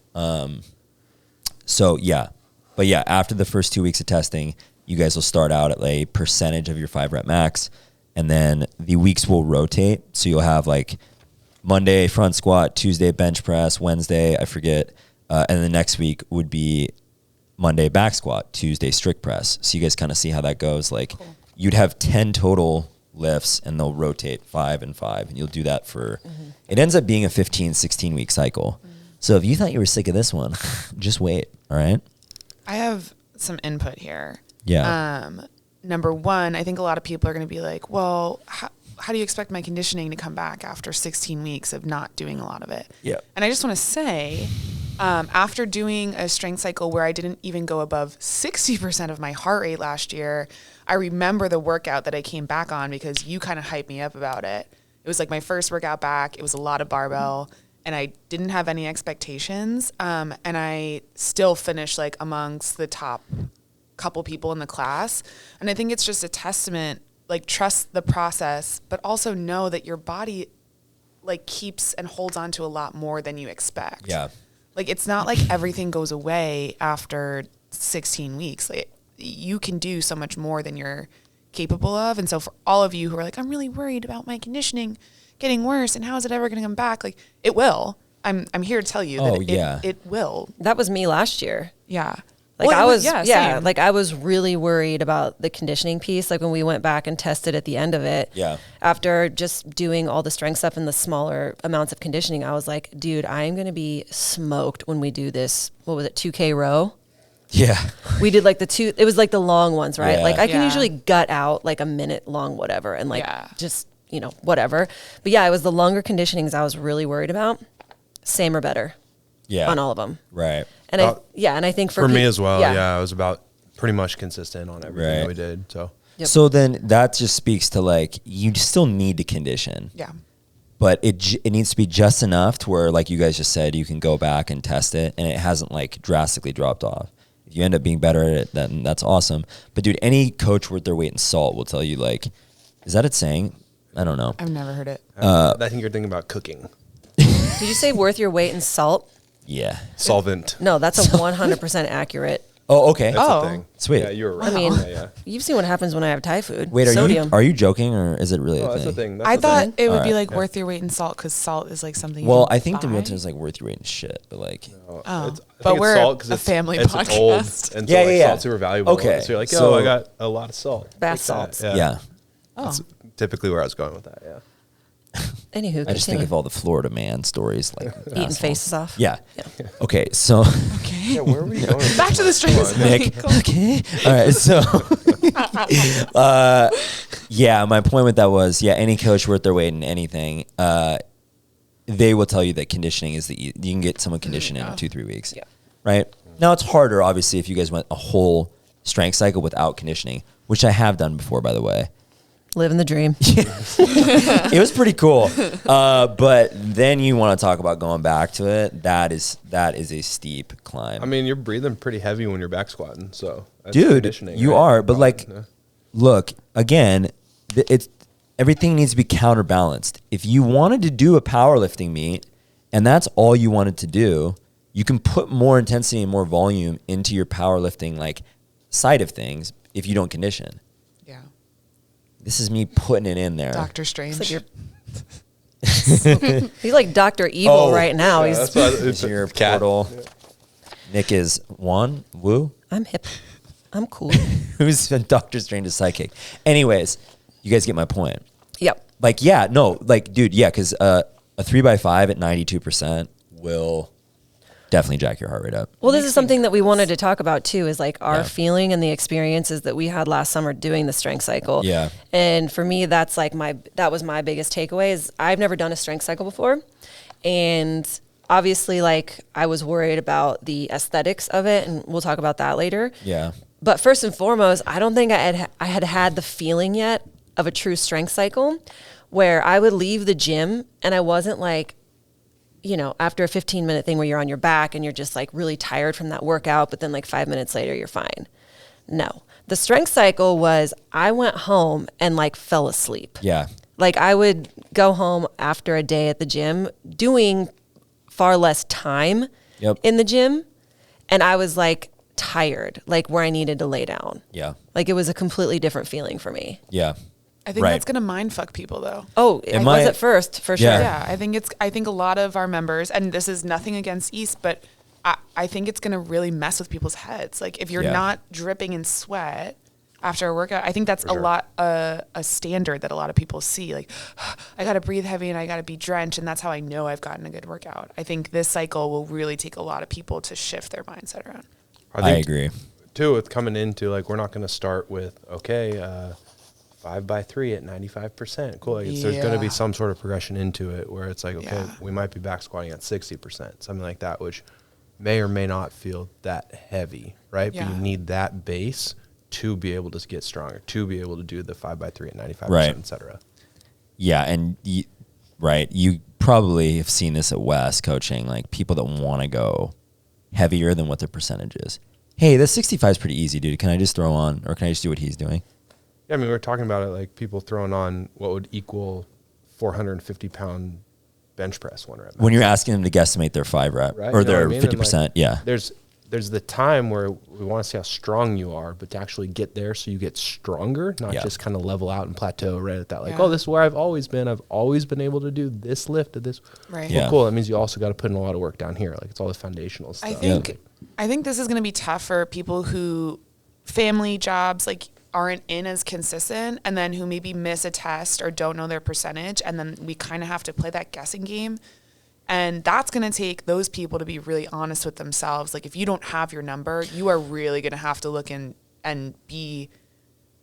So yeah, but yeah, after the first 2 weeks of testing, you guys will start out at a percentage of your 5 rep max, and then the weeks will rotate. So you'll have like Monday front squat, Tuesday bench press, Wednesday, I forget. And the next week would be Monday back squat, Tuesday strict press. So you guys kind of see how that goes. Like cool. You'd have 10 total lifts and they'll rotate 5 and 5. And you'll do that for, it ends up being a 15, 16 week cycle. So if you thought you were sick of this one, just wait. All right. I have some input here. Yeah. Number one, I think a lot of people are going to be like, well, how do you expect my conditioning to come back after 16 weeks of not doing a lot of it? Yeah. And I just want to say, after doing a strength cycle where I didn't even go above 60% of my heart rate last year, I remember the workout that I came back on because you kind of hyped me up about it. It was like my first workout back. It was a lot of barbell. And I didn't have any expectations, and I still finished like amongst the top couple people in the class. And I think it's just a testament, like trust the process, but also know that your body like keeps and holds on to a lot more than you expect. Yeah. Like it's not like everything goes away after 16 weeks. Like you can do so much more than you're capable of. And so for all of you who are like, I'm really worried about my conditioning getting worse and how is it ever going to come back? Like it will. I'm here to tell you that it will. That was me last year. Yeah. Like Well, I was, same. like I was really worried about the conditioning piece. Like when we went back and tested at the end of it, after just doing all the strength stuff and the smaller amounts of conditioning, I was like, dude, I am going to be smoked when we do this. What was it? 2K row. Yeah. We did like it was like the long ones, right? Yeah. Like I can usually gut out like a minute long, whatever. And like, just, whatever. But yeah, it was the longer conditionings I was really worried about. Same or better. Yeah. On all of them. Right. And I think for me as well. Yeah. I was about pretty much consistent on everything that we did. So. Yep. So then that just speaks to like, you still need to condition. Yeah. But it needs to be just enough to where, like you guys just said, you can go back and test it and it hasn't like drastically dropped off. If you end up being better at it, then that's awesome. But dude, any coach worth their weight in salt will tell you like, is that a saying? I don't know. I've never heard it. I think you're thinking about cooking. Did you say worth your weight in salt? Yeah. Solvent. No, that's a 100% accurate. Oh, okay. That's a thing. Sweet. Yeah, you were right. I mean, yeah. you've seen what happens when I have Thai food. Wait, Sodium. are you joking or is it really No, a that's thing? the thing. I thought it would be Alright. like worth your weight in salt because salt is like something. Well, you I think the buy. military is like worth your weight in shit, but like, But we're a family it's podcast. old, and so like, salt's super valuable. Okay. So you're like, So- I got a lot of salt. Bath Take that. salts. yeah. That's typically where I was going with that. Yeah. Anywho, I just think of all the Florida man stories, like eating asshole. faces off. Yeah. Okay. So, Okay. Yeah, where were we going? Back to the strengths. Nick. Okay. All right. So, yeah, my point with that was, any coach worth their weight in anything, they will tell you that conditioning is you can get someone conditioned in 2-3 weeks. Yeah. Right. Now it's harder, obviously, if you guys went a whole strength cycle without conditioning, which I have done before, by the way. Living the dream. It was pretty cool. But then you want to talk about going back to it. That is a steep climb. I mean, you're breathing pretty heavy when you're back squatting. So, that's dude, conditioning, you right? are. But like, look, again, it's everything needs to be counterbalanced. If you wanted to do a powerlifting meet and that's all you wanted to do, you can put more intensity and more volume into your powerlifting like side of things if you don't condition. Yeah. This is me putting it in there. Doctor Strange. It's like he's like Dr. Evil right now. Yeah, He's that's why It's your portal. Yeah. Nick is Juan Wu. I'm hip. I'm cool. Who's Doctor Strange's psychic. Anyways, you guys get my point. Yep. Like, yeah, no, like, dude, yeah, because a 3x5 at 92% will definitely jack your heart rate up. Well, this is something that we wanted to talk about too, is like our Yeah. feeling and the experiences that we had last summer doing the strength cycle. Yeah. And for me, that's like that was my biggest takeaway is I've never done a strength cycle before. And obviously like I was worried about the aesthetics of it, and we'll talk about that later. Yeah. But first and foremost, I don't think I had the feeling yet of a true strength cycle where I would leave the gym and I wasn't like, after a 15-minute thing where you're on your back and you're just like really tired from that workout, but then like 5 minutes later, you're fine. No, the strength cycle was I went home and like fell asleep. Yeah. Like I would go home after a day at the gym doing far less time in the gym. And I was like tired, like where I needed to lay down. Yeah. Like it was a completely different feeling for me. Yeah. I think that's gonna mind fuck people though. Oh, it was at first, for sure. Yeah. Yeah, I think a lot of our members, and this is nothing against East, but I think it's gonna really mess with people's heads. Like if you're not dripping in sweat after a workout, I think that's a standard that a lot of people see. Like I gotta breathe heavy and I gotta be drenched, and that's how I know I've gotten a good workout. I think this cycle will really take a lot of people to shift their mindset around. I agree. Too, with coming into like we're not going to start with 5x3 at 95%. Cool. Like, there's going to be some sort of progression into it where it's like, okay, we might be back squatting at 60%, something like that, which may or may not feel that heavy, right? Yeah. But you need that base to be able to get stronger, to be able to do the 5x3 at 95%, Right. et cetera. Yeah. And you probably have seen this at West coaching, like people that want to go heavier than what their percentage is. Hey, this 65 is pretty easy, dude. Can I just throw on, or can I just do what he's doing? Yeah, I mean, we were talking about it like people throwing on what would equal 450-pound bench press one rep. When you're asking them to guesstimate their 5 rep Right? or You know their what I mean? 50%, And, yeah. There's the time where we want to see how strong you are, but to actually get there so you get stronger, not just kind of level out and plateau right at that. Like, this is where I've always been. I've always been able to do this lift at this. Right. Well, cool. That means you also got to put in a lot of work down here. Like it's all the foundational stuff. I think I think this is going to be tough for people who family jobs like aren't in as consistent, and then who maybe miss a test or don't know their percentage, and then we kind of have to play that guessing game. And that's going to take those people to be really honest with themselves. Like if you don't have your number, you are really going to have to look in and be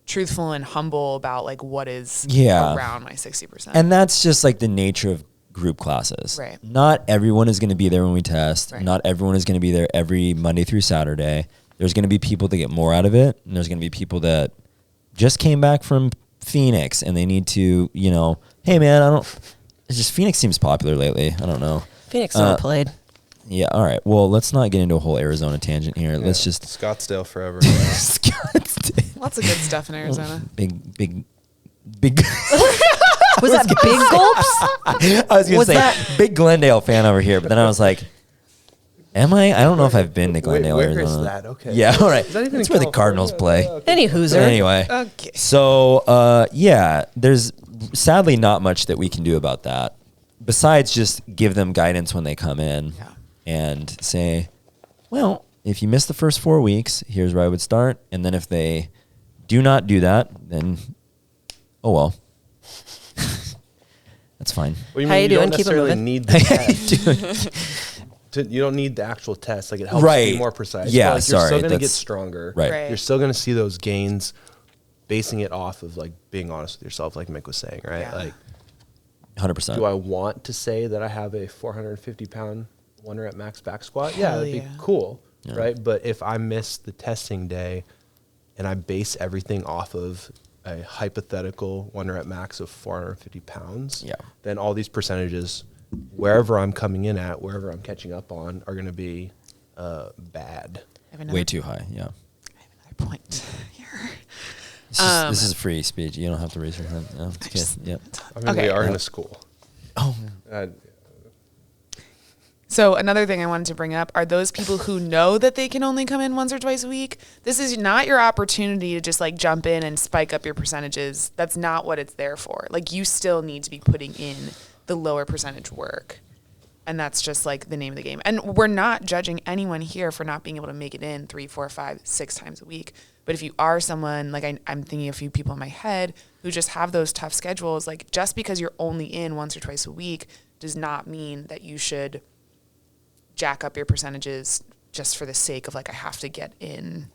truthful and humble about like what is around my 60%. And that's just like the nature of group classes. Right. Not everyone is going to be there when we test. Right. Not everyone is going to be there every Monday through Saturday. There's going to be people that get more out of it, and there's going to be people that just came back from Phoenix and they need to, you know, hey man, it's just Phoenix seems popular lately. I don't know. Phoenix overplayed. Yeah, all right. Well, let's not get into a whole Arizona tangent here. Yeah, let's just Scottsdale forever. Scottsdale. Lots of good stuff in Arizona. Big Was that big gulps? I was going to say, big Glendale fan over here, but then I was like, am I? I don't know if I've been to Glendale, where Arizona. is that? Okay. Yeah, all right. Is that even That's in where the California? Cardinals play. Okay. Any Hooser. Anyway, Okay. so yeah, there's sadly not much that we can do about that besides just give them guidance when they come in and say, well, if you miss the first 4 weeks, here's where I would start. And then if they do not do that, then, oh well. That's fine. Well, How you doing? Don't Keep it necessarily moving. need the test. You don't need the actual test. Like it helps Right. be more precise. Yeah, But, like, sorry, You're still going to get that's- stronger. Right. Right. You're still going to see those gains, basing it off of like being honest with yourself, like Mick was saying, right? Yeah. Like, 100%. do I want to say that I have a 450-pound 1 rep max back squat? Yeah, Hell that'd be yeah. cool, Yeah. right? But if I miss the testing day and I base everything off of a hypothetical 1 rep max of 450 pounds, Yeah. then all these percentages, wherever I'm coming in at, wherever I'm catching up on, are going to be bad. I have another, Way too high, yeah. I have another point here. This is free speech. You don't have to raise your hand. No, it's just- good. Yep. I mean, Okay. we are in a school. Oh, So another thing I wanted to bring up are those people who know that they can only come in once or twice a week. This is not your opportunity to just like jump in and spike up your percentages. That's not what it's there for. Like you still need to be putting in the lower percentage work. And that's just like the name of the game. And we're not judging anyone here for not being able to make it in 3, 4, 5, 6 times a week. But if you are someone, like I'm thinking a few people in my head who just have those tough schedules, like just because you're only in once or twice a week does not mean that you should jack up your percentages just for the sake of like, I have to get in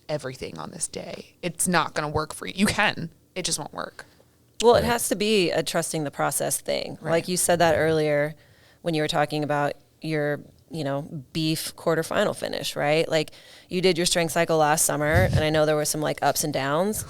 everything on this day. It's not going to work for you. You can, it just won't work. Well, it has to be a trusting the process thing. Right. Like you said that earlier when you were talking about your, beef quarterfinal finish, right? Like you did your strength cycle last summer, and I know there were some like ups and downs,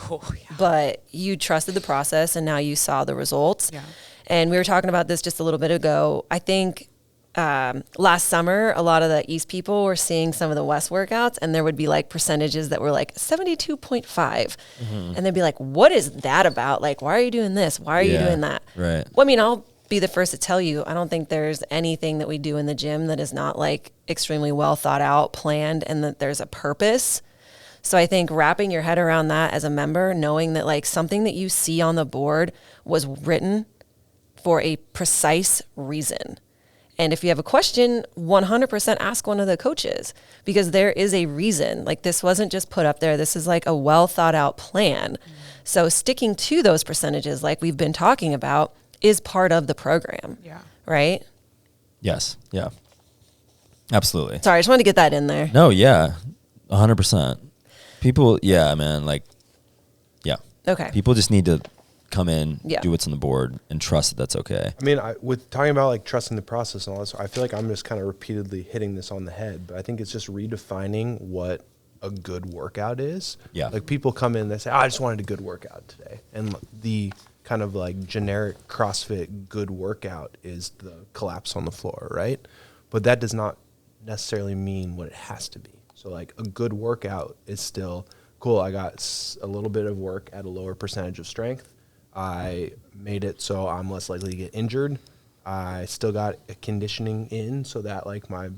but you trusted the process and now you saw the results. Yeah. And we were talking about this just a little bit ago. I think last summer, a lot of the East people were seeing some of the West workouts, and there would be like percentages that were like 72.5. And they'd be like, what is that about? Like, why are you doing this? Why are you Yeah, doing that? right. Well, I mean, I'll be the first to tell you, I don't think there's anything that we do in the gym that is not like extremely well thought out, planned, and that there's a purpose. So I think wrapping your head around that as a member, knowing that like something that you see on the board was written for a precise reason. And if you have a question, 100% ask one of the coaches, because there is a reason. Like this wasn't just put up there. This is like a well thought out plan. So sticking to those percentages like we've been talking about is part of the program. Yeah. Right? Yes. Yeah. Absolutely. Sorry, I just wanted to get that in there. No, yeah. 100%. People, yeah, man, like, yeah. Okay. People just need to come in, Yeah. do what's on the board, and trust that that's okay. I mean, with talking about like trusting the process and all this, I feel like I'm just kind of repeatedly hitting this on the head, but I think it's just redefining what a good workout is. Yeah. Like people come in, they say, I just wanted a good workout today. And the kind of like generic CrossFit good workout is the collapse on the floor, right? But that does not necessarily mean what it has to be. So like a good workout is still cool. I got a little bit of work at a lower percentage of strength. I made it so I'm less likely to get injured. I still got a conditioning in so that like my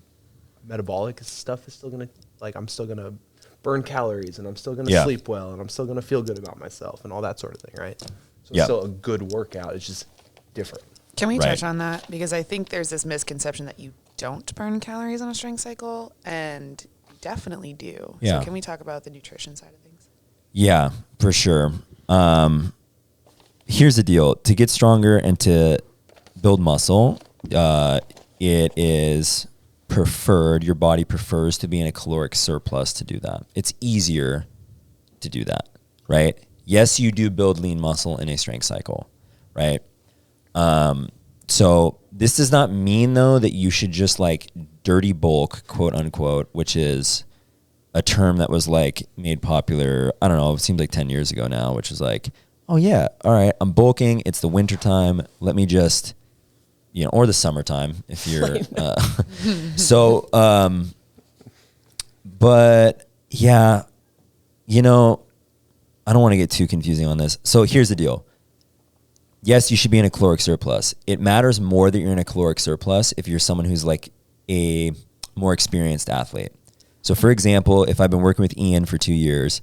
metabolic stuff is still going to, like I'm still going to burn calories and I'm still going to sleep well and I'm still going to feel good about myself and all that sort of thing, right? So it's still a good workout. It's just different. Can we Right. touch on that? Because I think there's this misconception that you don't burn calories on a strength cycle and definitely do. Yeah. So can we talk about the nutrition side of things? Yeah, for sure. Here's the deal. To get stronger and to build muscle, it is preferred, your body prefers to be in a caloric surplus to do that. It's easier to do that, right? Yes, you do build lean muscle in a strength cycle, right? So this does not mean, though, that you should just like dirty bulk, quote unquote, which is a term that was like made popular, I don't know, it seems like 10 years ago now, which is like, oh yeah, all right, I'm bulking, it's the winter time, let me just, or the summertime if you're, but yeah, I don't want to get too confusing on this. So here's the deal. Yes, you should be in a caloric surplus. It matters more that you're in a caloric surplus if you're someone who's like a more experienced athlete. So for example, if I've been working with Ian for 2 years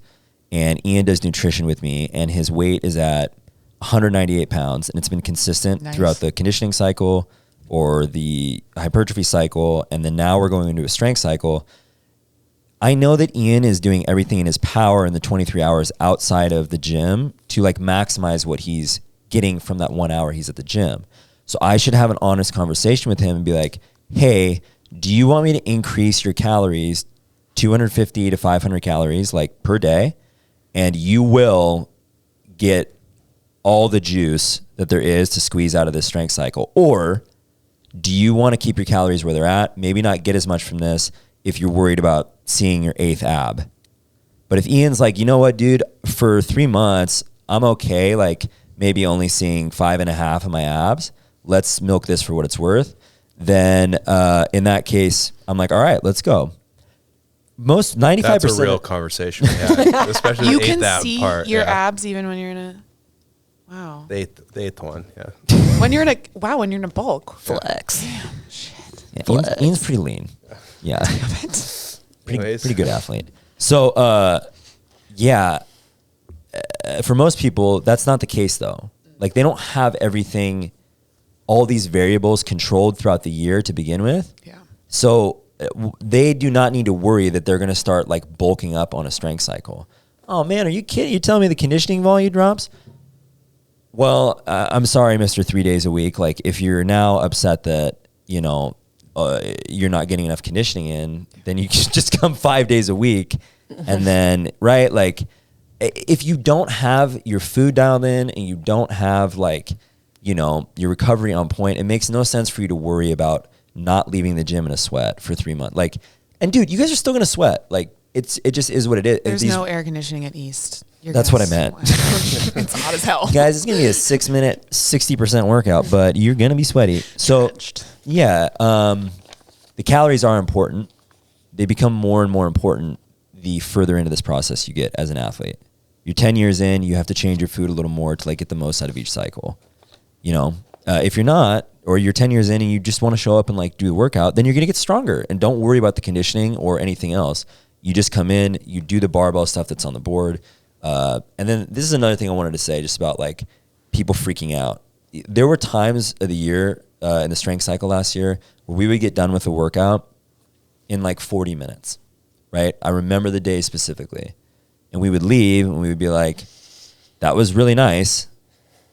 and Ian does nutrition with me and his weight is at 198 pounds and it's been consistent throughout the conditioning cycle or the hypertrophy cycle, and then now we're going into a strength cycle, I know that Ian is doing everything in his power in the 23 hours outside of the gym to like maximize what he's getting from that 1 hour he's at the gym. So I should have an honest conversation with him and be like, hey, do you want me to increase your calories 250 to 500 calories like per day? And you will get all the juice that there is to squeeze out of this strength cycle. Or do you want to keep your calories where they're at? Maybe not get as much from this if you're worried about seeing your 8th ab. But if Ian's like, you know what, dude, for 3 months, I'm okay, like maybe only seeing 5.5 of my abs, let's milk this for what it's worth. Then in that case, I'm like, all right, let's go. Most 95%. That's a real conversation we had, especially you the 8th can ab see part. your abs even when you're in a, wow. The eighth one, yeah. When you're in a bulk. Flex. Damn, shit. Yeah, Ian's pretty lean. Yeah. Damn it. Pretty good athlete. So, for most people, that's not the case though. Like they don't have everything, all these variables controlled throughout the year to begin with. Yeah. So they do not need to worry that they're going to start like bulking up on a strength cycle. Oh man, are you kidding? You telling me the conditioning volume drops? Well, I'm sorry, Mr. 3 days a week. Like if you're now upset that, you're not getting enough conditioning in, then you can just come 5 days a week. And then, right, like if you don't have your food dialed in and you don't have like, your recovery on point, it makes no sense for you to worry about not leaving the gym in a sweat for 3 months. Like, and dude, you guys are still going to sweat. Like it just is what it is. There's no air conditioning at East. That's what I meant. It's hot as hell. Guys, it's going to be a 6-minute, 60% workout, but you're going to be sweaty. So, yeah, the calories are important. They become more and more important the further into this process you get as an athlete. You're 10 years in, you have to change your food a little more to like get the most out of each cycle. If you're not, or you're 10 years in and you just want to show up and like do the workout, then you're going to get stronger. And don't worry about the conditioning or anything else. You just come in, you do the barbell stuff that's on the board. And then this is another thing I wanted to say just about like people freaking out. There were times of the year in the strength cycle last year where we would get done with a workout in like 40 minutes, right? I remember the day specifically. And we would leave and we would be like, that was really nice.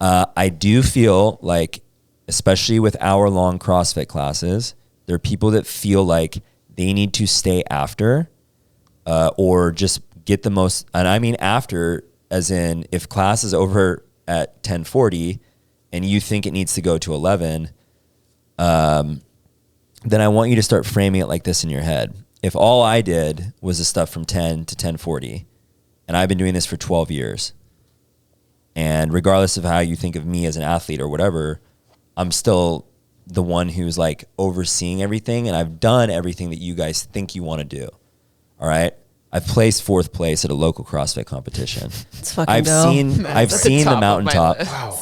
I do feel like, especially with hour-long CrossFit classes, there are people that feel like they need to stay after or just get the most, and I mean after, as in if class is over at 10:40 and you think it needs to go to 11, then I want you to start framing it like this in your head. If all I did was the stuff from 10 to 10:40, and I've been doing this for 12 years, and regardless of how you think of me as an athlete or whatever, I'm still the one who's like overseeing everything, and I've done everything that you guys think you want to do. All right? I've placed 4th place at a local CrossFit competition. It's fucking I've dope. seen the mountaintop. Wow.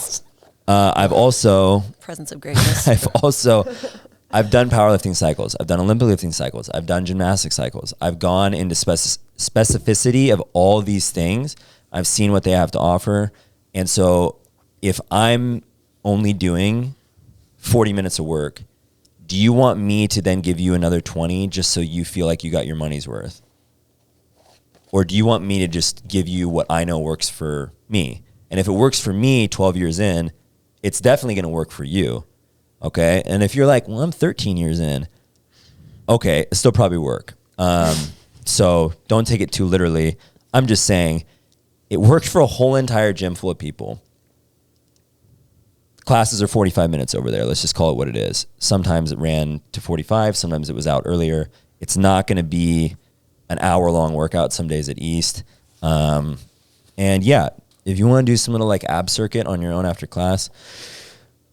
I've also Presence of greatness. I've done powerlifting cycles. I've done Olympic lifting cycles. I've done gymnastic cycles. I've gone into specificity of all these things. I've seen what they have to offer. And so if I'm only doing 40 minutes of work, do you want me to then give you another 20 just so you feel like you got your money's worth? Or do you want me to just give you what I know works for me? And if it works for me 12 years in, it's definitely going to work for you. Okay. And if you're like, well, I'm 13 years in, okay, it still probably work. So don't take it too literally. I'm just saying it worked for a whole entire gym full of people. Classes are 45 minutes over there. Let's just call it what it is. Sometimes it ran to 45. Sometimes it was out earlier. It's not going to be an hour-long workout some days at East. And yeah, if you want to do some little like ab circuit on your own after class,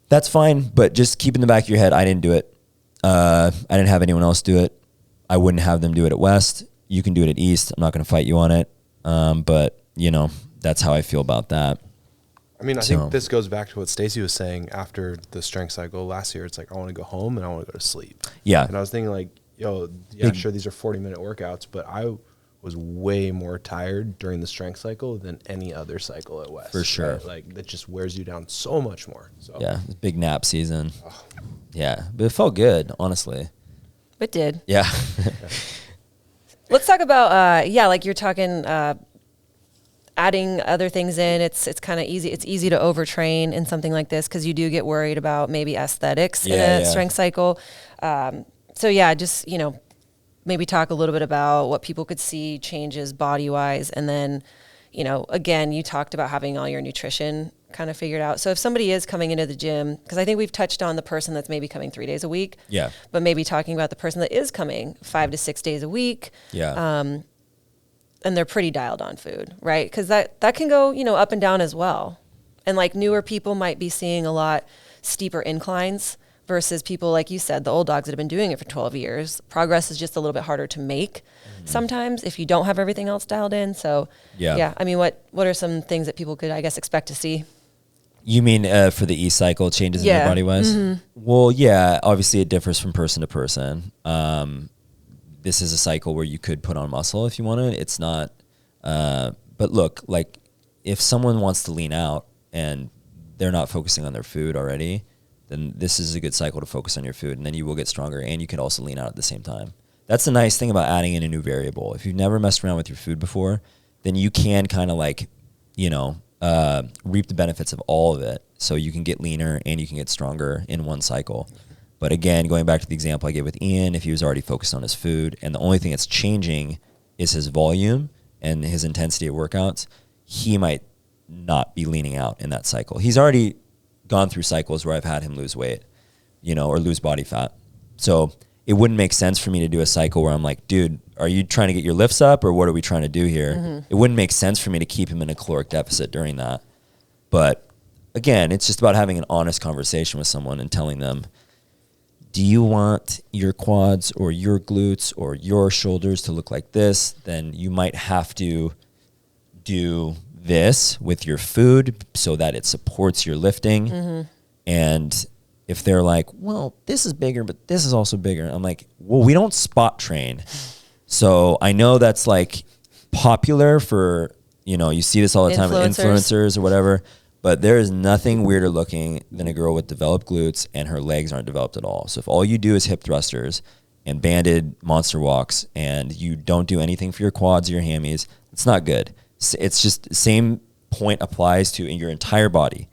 that's fine. But just keep in the back of your head, I didn't do it. I didn't have anyone else do it. I wouldn't have them do it at West. You can do it at East. I'm not going to fight you on it. But, you know, that's how I feel about that. I mean, I think this goes back to what Stacy was saying after the strength cycle last year. It's like, I want to go home and I want to go to sleep. Yeah. And I was thinking like, yo, yeah, sure, these are 40-minute workouts, but I was way more tired during the strength cycle than any other cycle at West. For sure. Right? Like, that just wears you down so much more. So yeah, big nap season. Oh. Yeah, but it felt good, honestly. It did. Yeah. Let's talk about, like you're talking adding other things in. It's kind of easy. It's easy to overtrain in something like this because you do get worried about maybe aesthetics in a strength cycle. So yeah, just, you know, maybe talk a little bit about what people could see changes body-wise. And then, you know, again, you talked about having all your nutrition kind of figured out. So if somebody is coming into the gym, because I think we've touched on the person that's maybe coming 3 days a week. Yeah. But maybe talking about the person that is coming 5 to 6 days a week. Yeah. And they're pretty dialed on food, right? Because that can go, you know, up and down as well. And like newer people might be seeing a lot steeper inclines versus people, like you said, the old dogs that have been doing it for 12 years. Progress is just a little bit harder to make sometimes if you don't have everything else dialed in. So yeah, I mean, what are some things that people could, I guess, expect to see? You mean for the E-cycle changes in their body wise? Mm-hmm. Well, yeah, obviously it differs from person to person. This is a cycle where you could put on muscle if you wanted. It's not, but look, like if someone wants to lean out and they're not focusing on their food already, then this is a good cycle to focus on your food, and then you will get stronger and you can also lean out at the same time. That's the nice thing about adding in a new variable. If you've never messed around with your food before, then you can kind of like, you know, reap the benefits of all of it. So you can get leaner and you can get stronger in one cycle. But again, going back to the example I gave with Ian, if he was already focused on his food and the only thing that's changing is his volume and his intensity of workouts, he might not be leaning out in that cycle. He's already gone through cycles where I've had him lose weight, you know, or lose body fat. So it wouldn't make sense for me to do a cycle where I'm like, dude, are you trying to get your lifts up or what are we trying to do here? Mm-hmm. It wouldn't make sense for me to keep him in a caloric deficit during that. But again, it's just about having an honest conversation with someone and telling them, do you want your quads or your glutes or your shoulders to look like this? Then you might have to do this with your food so that it supports your lifting. Mm-hmm. And if they're like, well, this is bigger, but this is also bigger. I'm like, well, we don't spot train. So I know that's like popular for, you know, you see this all the time with influencers or whatever. But there is nothing weirder looking than a girl with developed glutes and her legs aren't developed at all. So if all you do is hip thrusters and banded monster walks and you don't do anything for your quads or your hammies, it's not good. It's just the same point applies to in your entire body.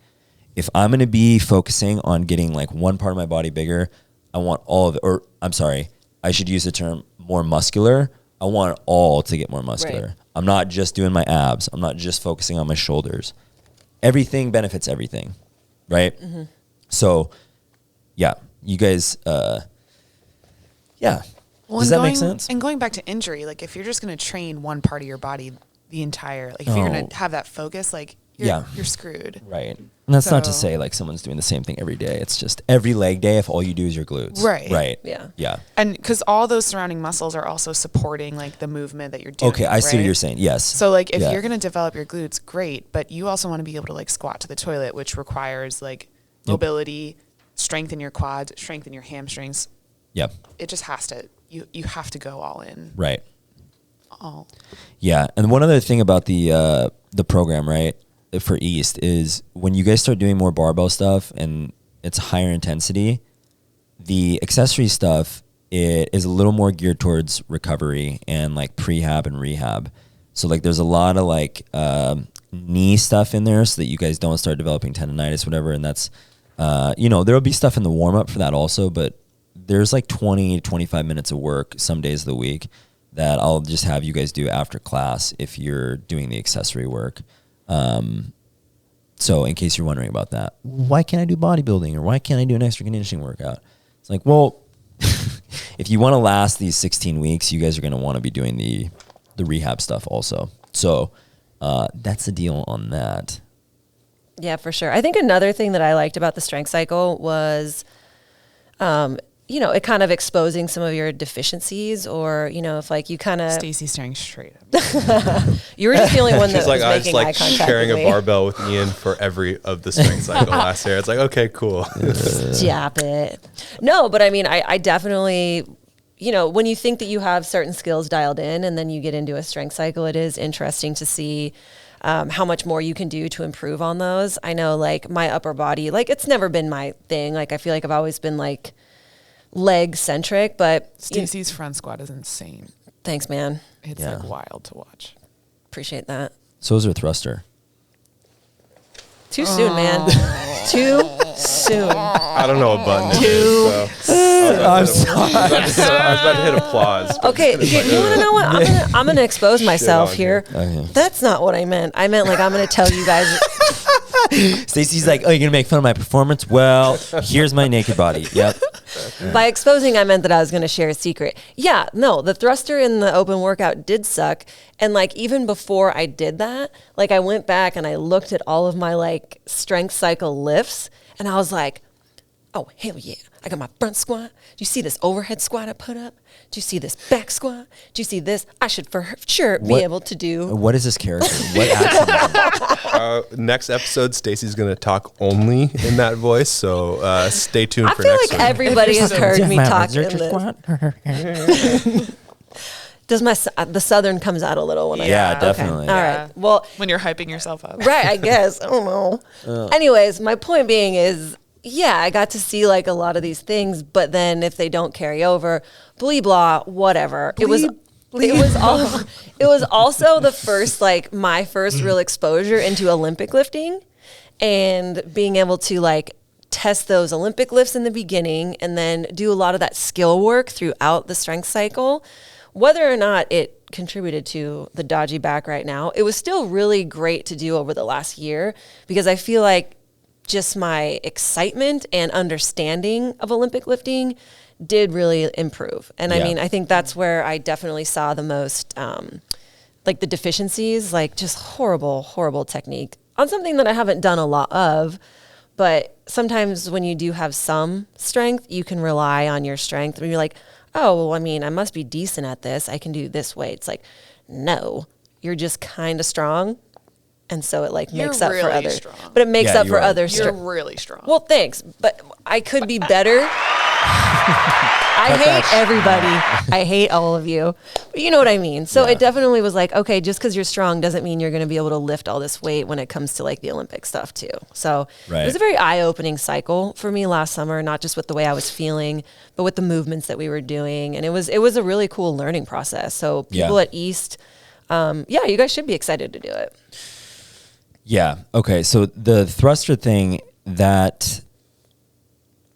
If I'm going to be focusing on getting like one part of my body bigger, I want all of it, or I'm sorry, I should use the term more muscular. I want it all to get more muscular. Right. I'm not just doing my abs. I'm not just focusing on my shoulders. Everything benefits everything, right? Mm-hmm. So, yeah, you guys, yeah. Well, does that make sense? And going back to injury, like if you're just going to train one part of your body the entire, like if you're going to have that focus, like you're screwed. Right. And that's not to say like someone's doing the same thing every day. It's just every leg day if all you do is your glutes. Right. Right. Yeah. Yeah. And because all those surrounding muscles are also supporting like the movement that you're doing. Okay, I see what you're saying. Yes. So like if you're going to develop your glutes, great. But you also want to be able to like squat to the toilet, which requires like mobility, strengthen your quads, strengthen your hamstrings. Yep. It just has to, you have to go all in. Right. All. Yeah. And one other thing about the program, right, for East is when you guys start doing more barbell stuff and it's higher intensity, the accessory stuff, it is a little more geared towards recovery and like prehab and rehab. So like there's a lot of like knee stuff in there so that you guys don't start developing tendonitis, whatever. And that's, there'll be stuff in the warm up for that also, but there's like 20 to 25 minutes of work some days of the week that I'll just have you guys do after class if you're doing the accessory work. So in case you're wondering about that, why can't I do bodybuilding or why can't I do an extra conditioning workout? It's like, well, if you want to last these 16 weeks, you guys are going to want to be doing the rehab stuff also. So that's the deal on that. Yeah, for sure. I think another thing that I liked about the strength cycle was, it kind of exposing some of your deficiencies, or, if like you kind of... Stacy staring straight at me. You were just the only one that She's like, was I making was like eye contact sharing with a me. barbell with Ian for every of the strength cycle last year. It's like, okay, cool. Stop it. No, but I mean, I definitely... when you think that you have certain skills dialed in and then you get into a strength cycle, it is interesting to see how much more you can do to improve on those. I know like my upper body, like it's never been my thing. Like I feel like I've always been like leg centric, but Stacy's front squat is insane. Thanks, man. It's like wild to watch. Appreciate that. So is her thruster. Too soon, man. Too soon. I don't know what button it Too is. So. I was about to hit applause. Okay, you want to know what? I'm gonna expose myself here. Okay. That's not what I meant. I meant like I'm gonna tell you guys. Stacy's like, oh, you're going to make fun of my performance? Well, here's my naked body. Yep. By exposing, I meant that I was going to share a secret. Yeah, no, the thruster in the open workout did suck. And like, even before I did that, like I went back and I looked at all of my like strength cycle lifts and I was like, oh, hell yeah. I got my front squat. Do you see this overhead squat I put up? Do you see this back squat? Do you see this? I should for sure be able to do. What is this character? What accent? Next episode, Stacy's going to talk only in that voice, so stay tuned I for feel next like week. everybody has heard me talk in this. Does the southern comes out a little when I Yeah, definitely. Okay. All right. Well, when you're hyping yourself up. right, I guess. I don't know. Anyways, my point being is, yeah, I got to see like a lot of these things, but then if they don't carry over, blee blah, whatever. It was also the first, like my first real exposure into Olympic lifting and being able to like test those Olympic lifts in the beginning and then do a lot of that skill work throughout the strength cycle. Whether or not it contributed to the dodgy back right now, it was still really great to do over the last year because I feel like just my excitement and understanding of Olympic lifting did really improve. And I mean, I think that's where I definitely saw the most, like the deficiencies, like just horrible technique on something that I haven't done a lot of. But sometimes when you do have some strength, you can rely on your strength. When you're like, oh, well, I mean, I must be decent at this. I can do this way. It's like, no, you're just kind of strong. And so it like makes up for other, but it makes up for other. You're really strong. Well, thanks, but I could be better. I hate everybody. I hate all of you. But you know what I mean? So it definitely was like, okay, just because you're strong doesn't mean you're going to be able to lift all this weight when it comes to like the Olympic stuff too. So it was a very eye-opening cycle for me last summer, not just with the way I was feeling, but with the movements that we were doing. And it was a really cool learning process. So people at East, you guys should be excited to do it. Yeah. Okay. So the thruster thing, that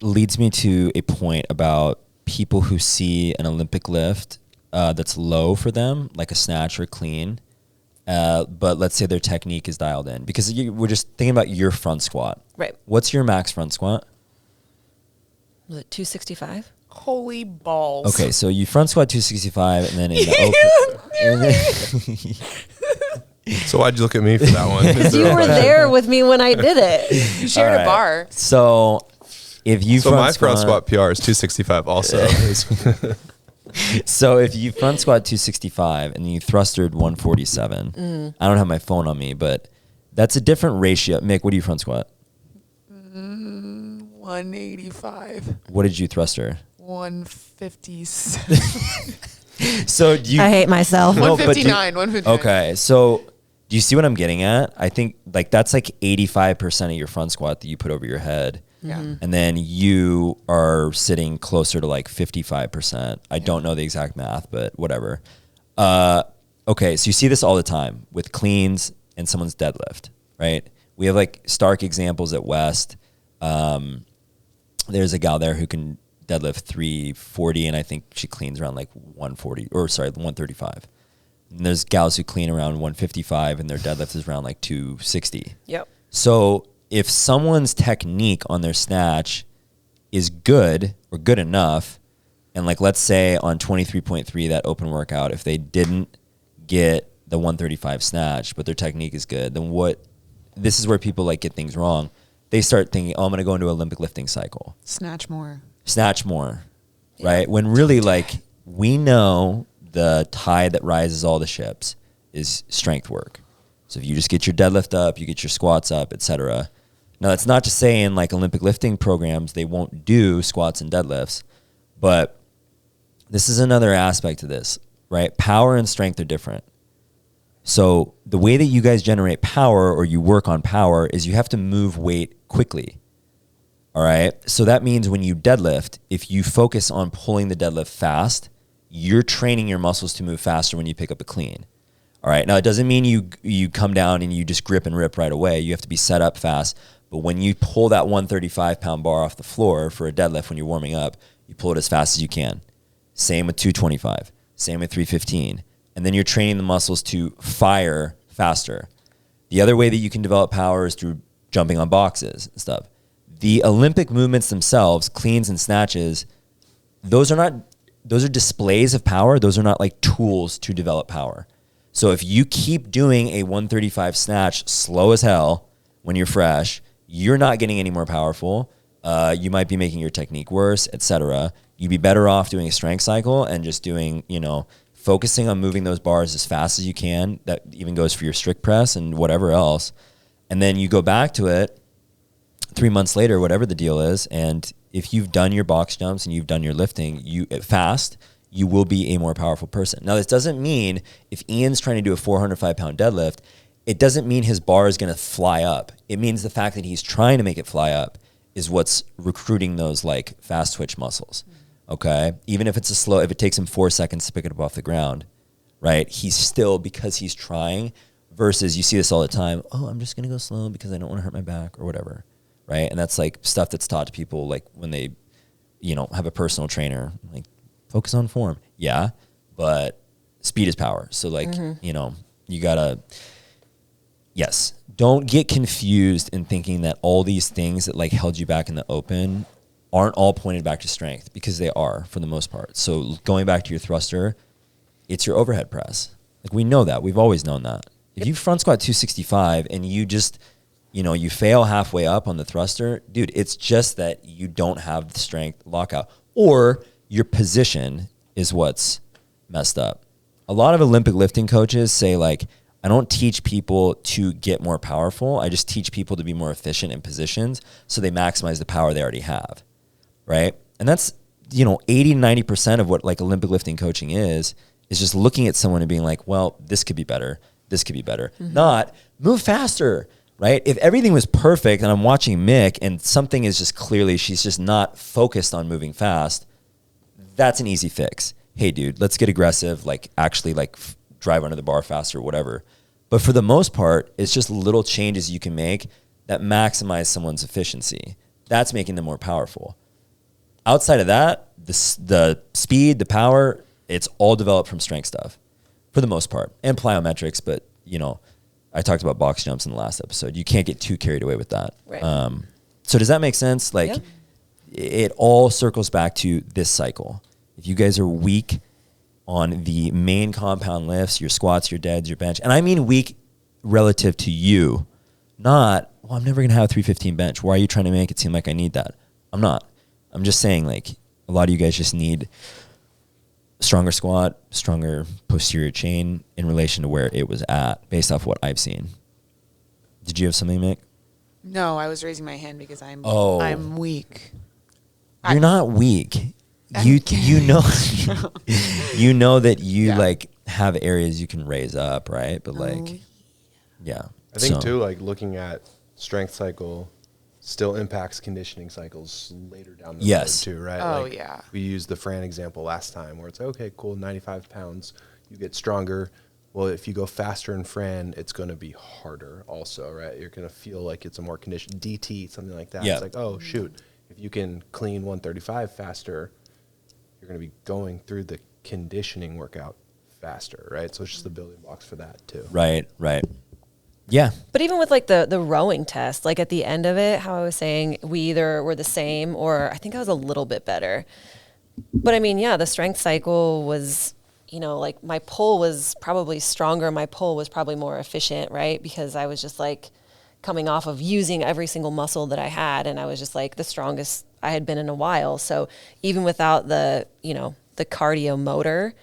leads me to a point about people who see an Olympic lift that's low for them, like a snatch or clean, but let's say their technique is dialed in. Because we're just thinking about your front squat. Right. What's your max front squat? Was it 265? Holy balls. Okay, so you front squat 265 and then in the open... So why'd you look at me for that one? You were there with me when I did it. You shared a bar. So if you front squat PR is 265 also. So if you front squat 265 and you thrustered 147, I don't have my phone on me, but that's a different ratio. Mick, what do you front squat? 185. What did you thruster? 157. So do you? I hate myself. 159. 159. Okay, so do you see what I'm getting at? I think like that's like 85% of your front squat that you put over your head. Yeah. And then you are sitting closer to like 55%. I don't know the exact math, but whatever. okay, so you see this all the time with cleans and someone's deadlift, right? We have like stark examples at West. There's a gal there who can deadlift 340, and I think she cleans around like 135. And there's gals who clean around 155, and their deadlift is around like 260. Yep. So if someone's technique on their snatch is good or good enough, and like let's say on 23.3, that open workout, if they didn't get the 135 snatch, but their technique is good, then this is where people like get things wrong. They start thinking, oh, I'm going to go into Olympic lifting cycle. Snatch more. Right? When really like we know the tide that rises all the ships is strength work. So if you just get your deadlift up, you get your squats up, etc. Now, that's not to say in like Olympic lifting programs, they won't do squats and deadlifts, but this is another aspect of this, right? Power and strength are different. So the way that you guys generate power or you work on power is you have to move weight quickly. All right. So that means when you deadlift, if you focus on pulling the deadlift fast, you're training your muscles to move faster when you pick up a clean. All right. Now, it doesn't mean you come down and you just grip and rip right away. You have to be set up fast. But when you pull that 135-pound bar off the floor for a deadlift when you're warming up, you pull it as fast as you can. Same with 225. Same with 315. And then you're training the muscles to fire faster. The other way that you can develop power is through jumping on boxes and stuff. The Olympic movements themselves, cleans and snatches, those are displays of power. Those are not like tools to develop power. So if you keep doing a 135 snatch slow as hell when you're fresh, you're not getting any more powerful. You might be making your technique worse, etc. You'd be better off doing a strength cycle and just doing, focusing on moving those bars as fast as you can. That even goes for your strict press and whatever else. And then you go back to it 3 months later, whatever the deal is. And if you've done your box jumps and you've done your lifting fast, you will be a more powerful person. Now, this doesn't mean if Ian's trying to do a 405-pound deadlift, it doesn't mean his bar is going to fly up. It means the fact that he's trying to make it fly up is what's recruiting those like fast twitch muscles. Okay. Even if if it takes him 4 seconds to pick it up off the ground, right? He's still, because he's trying, versus you see this all the time. Oh, I'm just going to go slow because I don't want to hurt my back or whatever. Right. And that's like stuff that's taught to people like when they, have a personal trainer, like focus on form. Yeah. But speed is power. So like, you gotta, yes. Don't get confused in thinking that all these things that like held you back in the open aren't all pointed back to strength, because they are for the most part. So going back to your thruster, it's your overhead press. Like we know that. We've always known that. If you front squat 265 and you just, you fail halfway up on the thruster, dude, it's just that you don't have the strength lockout, or your position is what's messed up. A lot of Olympic lifting coaches say like, I don't teach people to get more powerful. I just teach people to be more efficient in positions so they maximize the power they already have. Right. And that's, 80 to 90% of what like Olympic lifting coaching is just looking at someone and being like, well, this could be better. This could be better. Mm-hmm. Not move faster. Right. If everything was perfect and I'm watching Mick and something is just clearly, she's just not focused on moving fast, that's an easy fix. Hey, dude, let's get aggressive. Like actually like drive under the bar faster or whatever. But for the most part, it's just little changes you can make that maximize someone's efficiency. That's making them more powerful. Outside of that, the speed, the power, it's all developed from strength stuff for the most part, and plyometrics. But, I talked about box jumps in the last episode. You can't get too carried away with that. Right. So does that make sense? Like it all circles back to this cycle. If you guys are weak on the main compound lifts, your squats, your deads, your bench, and I mean weak relative to you, not, well, I'm never going to have a 315 bench. Why are you trying to make it seem like I need that? I'm not. I'm just saying like a lot of you guys just need stronger squat, stronger posterior chain in relation to where it was at based off what I've seen. Did you have something, Mick? No, I was raising my hand because I'm weak. You're not weak. You know that you like have areas you can raise up, right? But like, yeah. I think too, like looking at strength cycle still impacts conditioning cycles later down the road too, right? Oh, like We used the Fran example last time where it's okay, cool, 95 pounds, you get stronger. well, if you go faster in Fran, it's going to be harder also, right? You're going to feel like it's a more conditioned DT, something like that. Yeah. It's like, oh, shoot, if you can clean 135 faster, you're going to be going through the conditioning workout faster, right? So it's just the building blocks for that too. Right. Yeah. But even with like the rowing test, like at the end of it, how I was saying we either were the same or I think I was a little bit better. But I mean, yeah, the strength cycle was, you know, like my pull was probably stronger. My pull was probably more efficient, right? Because I was just like coming off of using every single muscle that I had. And I was just like the strongest I had been in a while. So even without the, you know, the cardio motor,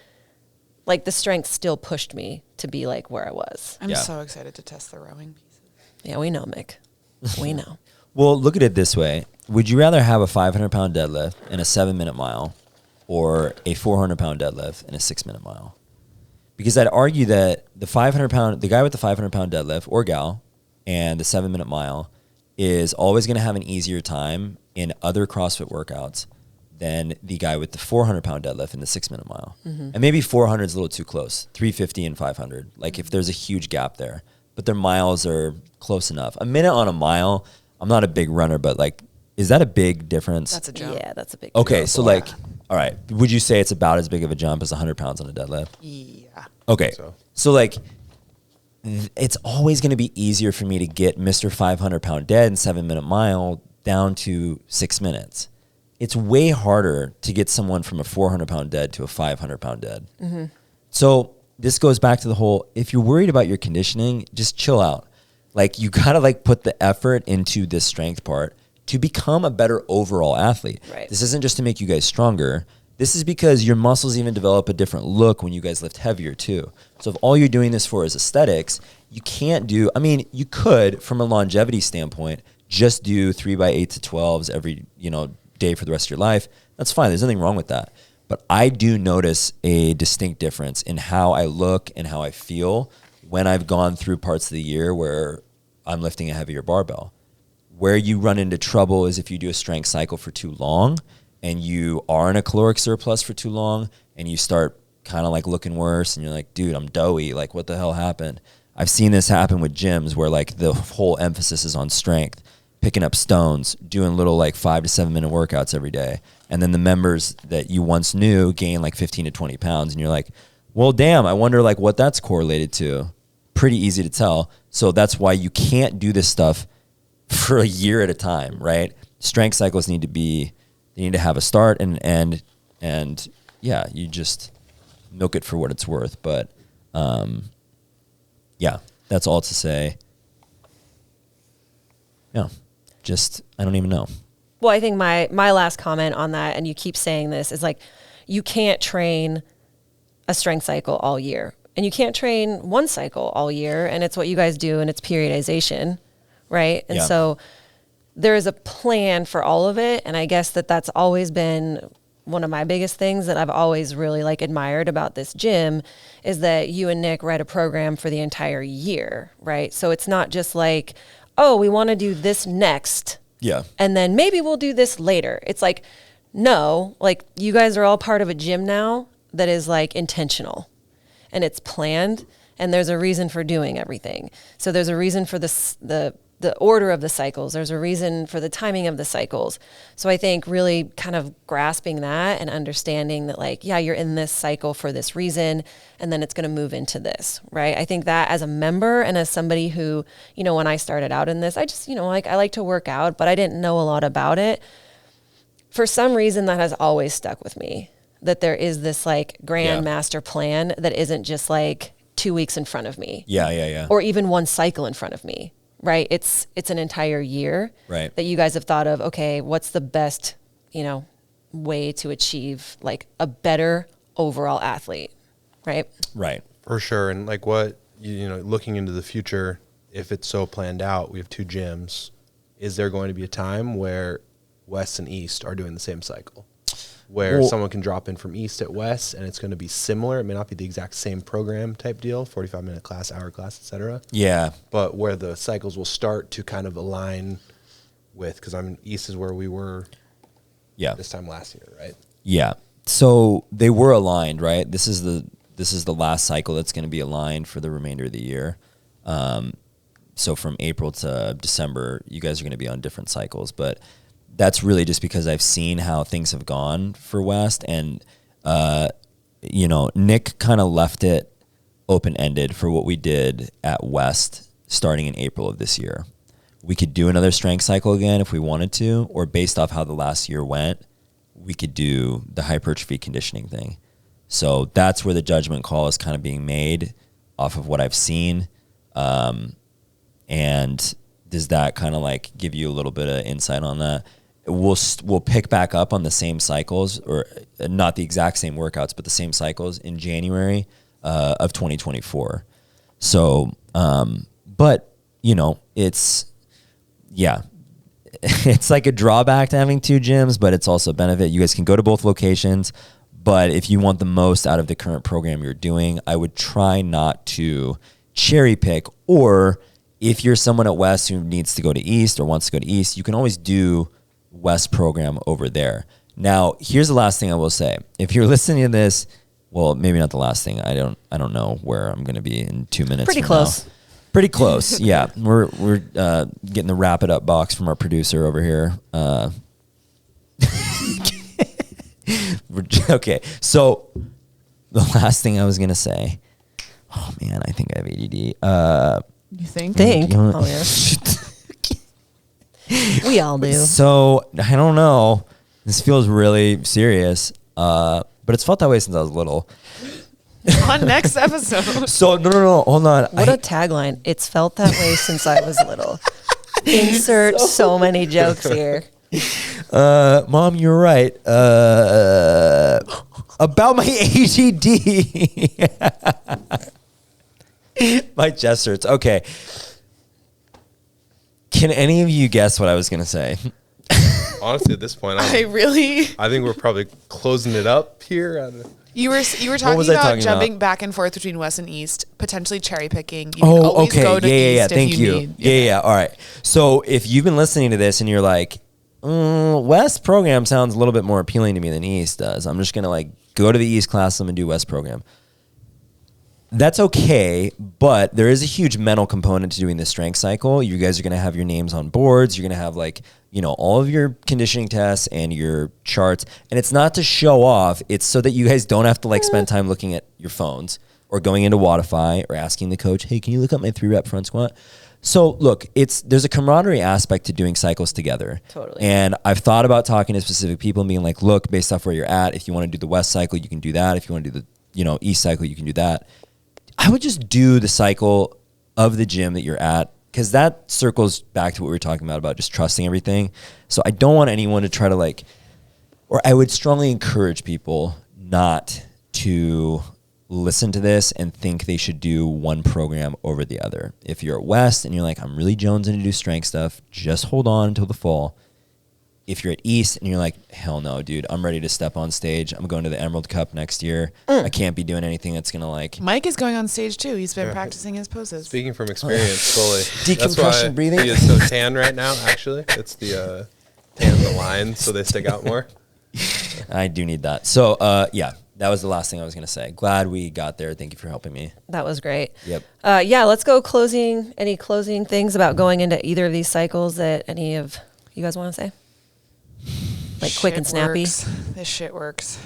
like the strength still pushed me to be like where I was. I'm so excited to test the rowing pieces. Yeah, we know, Mick. We know. Well, look at it this way. Would you rather have a 500-pound deadlift in a 7-minute mile or a 400-pound deadlift in a 6-minute mile? Because I'd argue that the guy with the 500-pound deadlift or gal and the 7-minute mile is always going to have an easier time in other CrossFit workouts than the guy with the 400-pound deadlift in the 6-minute mile. Mm-hmm. And maybe 400 is a little too close, 350 and 500, like if there's a huge gap there. But their miles are close enough. A minute on a mile, I'm not a big runner, but like, is that a big difference? That's a jump. Yeah, that's a big Okay, jump. so like, all right, would you say it's about as big of a jump as 100 pounds on a deadlift? Yeah. Okay, so like, it's always going to be easier for me to get Mr. 500-pound dead in 7-minute mile down to 6 minutes. It's way harder to get someone from a 400-pound dead to a 500-pound dead. Mm-hmm. So this goes back to the whole, if you're worried about your conditioning, just chill out. Like you got to like put the effort into this strength part to become a better overall athlete. Right. This isn't just to make you guys stronger. This is because your muscles even develop a different look when you guys lift heavier too. So if all you're doing this for is aesthetics, you can't do, I mean, you could from a longevity standpoint, just do 3x8 to 12s every, day for the rest of your life. That's fine. There's nothing wrong with that. But I do notice a distinct difference in how I look and how I feel when I've gone through parts of the year where I'm lifting a heavier barbell. Where you run into trouble is if you do a strength cycle for too long and you are in a caloric surplus for too long and you start kind of like looking worse and you're like, dude, I'm doughy. Like, what the hell happened? I've seen this happen with gyms where like the whole emphasis is on strength, picking up stones, doing little like 5 to 7 minute workouts every day. And then the members that you once knew gain like 15 to 20 pounds. And you're like, well, damn, I wonder like what that's correlated to. Pretty easy to tell. So that's why you can't do this stuff for a year at a time, right? Strength cycles need to have a start and yeah, you just milk it for what it's worth. But yeah, that's all to say. Yeah, just, I don't even know. Well, I think my last comment on that, and you keep saying this, is like, you can't train a strength cycle all year. And you can't train one cycle all year. And it's what you guys do, and it's periodization, right? And so there is a plan for all of it. And I guess that's always been one of my biggest things that I've always really like admired about this gym is that you and Nick write a program for the entire year, right? So it's not just like, oh, we want to do this next. Yeah. And then maybe we'll do this later. It's like, no, like you guys are all part of a gym now that is like intentional and it's planned and there's a reason for doing everything. So there's a reason for the order of the cycles. There's a reason for the timing of the cycles. So I think really kind of grasping that and understanding that like, yeah, you're in this cycle for this reason, and then it's going to move into this, right? I think that as a member and as somebody who, when I started out in this, I just, like I like to work out, but I didn't know a lot about it. For some reason that has always stuck with me, that there is this like grand master plan that isn't just like 2 weeks in front of me. Yeah. Or even one cycle in front of me. Right. It's an entire year that you guys have thought of, okay, what's the best, way to achieve like a better overall athlete. Right. Right. For sure. And like what, looking into the future, if it's so planned out, we have 2 gyms. Is there going to be a time where West and East are doing the same cycle? Where someone can drop in from East at West and it's going to be similar. It may not be the exact same program type deal, 45-minute class, hour class, et cetera. Yeah. But where the cycles will start to kind of align with, because East is where we were this time last year, right? Yeah. So they were aligned, right? This is this is the last cycle that's going to be aligned for the remainder of the year. So from April to December, you guys are going to be on different cycles, but that's really just because I've seen how things have gone for West, and Nick kind of left it open-ended for what we did at West starting in April of this year. We could do another strength cycle again if we wanted to, or based off how the last year went, we could do the hypertrophy conditioning thing. So that's where the judgment call is kind of being made off of what I've seen. And does that kind of like give you a little bit of insight on that? We'll pick back up on the same cycles, or not the exact same workouts, but the same cycles in January of 2024. So, but it's like a drawback to having two gyms, but it's also a benefit. You guys can go to both locations, but if you want the most out of the current program you're doing, I would try not to cherry pick, or if you're someone at West who needs to go to East or wants to go to East, you can always do West program over there. Now, here's the last thing I will say. If you're listening to this, well, maybe not the last thing. I don't know where I'm going to be in 2 minutes. Pretty close. Now. Pretty close. Yeah. We're getting the wrap it up box from our producer over here. Okay. So the last thing I was going to say, oh man, I think I have ADD. You think? Oh, yeah. We all do. So I don't know. This feels really serious, but it's felt that way since I was little. On next episode. So no, hold on. What a tagline! It's felt that way since I was little. Insert so many jokes here. Mom, you're right. About my ADD. My chest hurts. Okay. Can any of you guess what I was going to say? Honestly, at this point, I think we're probably closing it up here. You were talking about jumping back and forth between West and East, potentially cherry picking. You can always okay. Go to East thank you. Yeah. All right. So if you've been listening to this and you're like, West program sounds a little bit more appealing to me than East does, I'm just going to like go to the East class and do West program. That's okay, but there is a huge mental component to doing the strength cycle. You guys are going to have your names on boards. You're going to have all of your conditioning tests and your charts. And it's not to show off. It's so that you guys don't have to spend time looking at your phones or going into Wodify or asking the coach, hey, can you look up my 3-rep front squat? So look, there's a camaraderie aspect to doing cycles together. Totally. And I've thought about talking to specific people and being like, look, based off where you're at, if you want to do the West cycle, you can do that. If you want to do the East cycle, you can do that. I would just do the cycle of the gym that you're at, because that circles back to what we were talking about just trusting everything. So I don't want anyone to try to or I would strongly encourage people not to listen to this and think they should do one program over the other. If you're at West and you're like, I'm really jonesing to do strength stuff, just hold on until the fall. If you're at East and you're like, hell no, dude, I'm ready to step on stage. I'm going to the Emerald Cup next year. I can't be doing anything that's going to Mike is going on stage too. He's been practicing his poses. Speaking from experience, fully. Decompression breathing. He is so tan right now, actually. It's the tan in the lines so they stick out more. I do need that. So, that was the last thing I was going to say. Glad we got there. Thank you for helping me. That was great. Yep. Let's go any closing things about going into either of these cycles that any of you guys want to say? Quick and snappy. This shit works.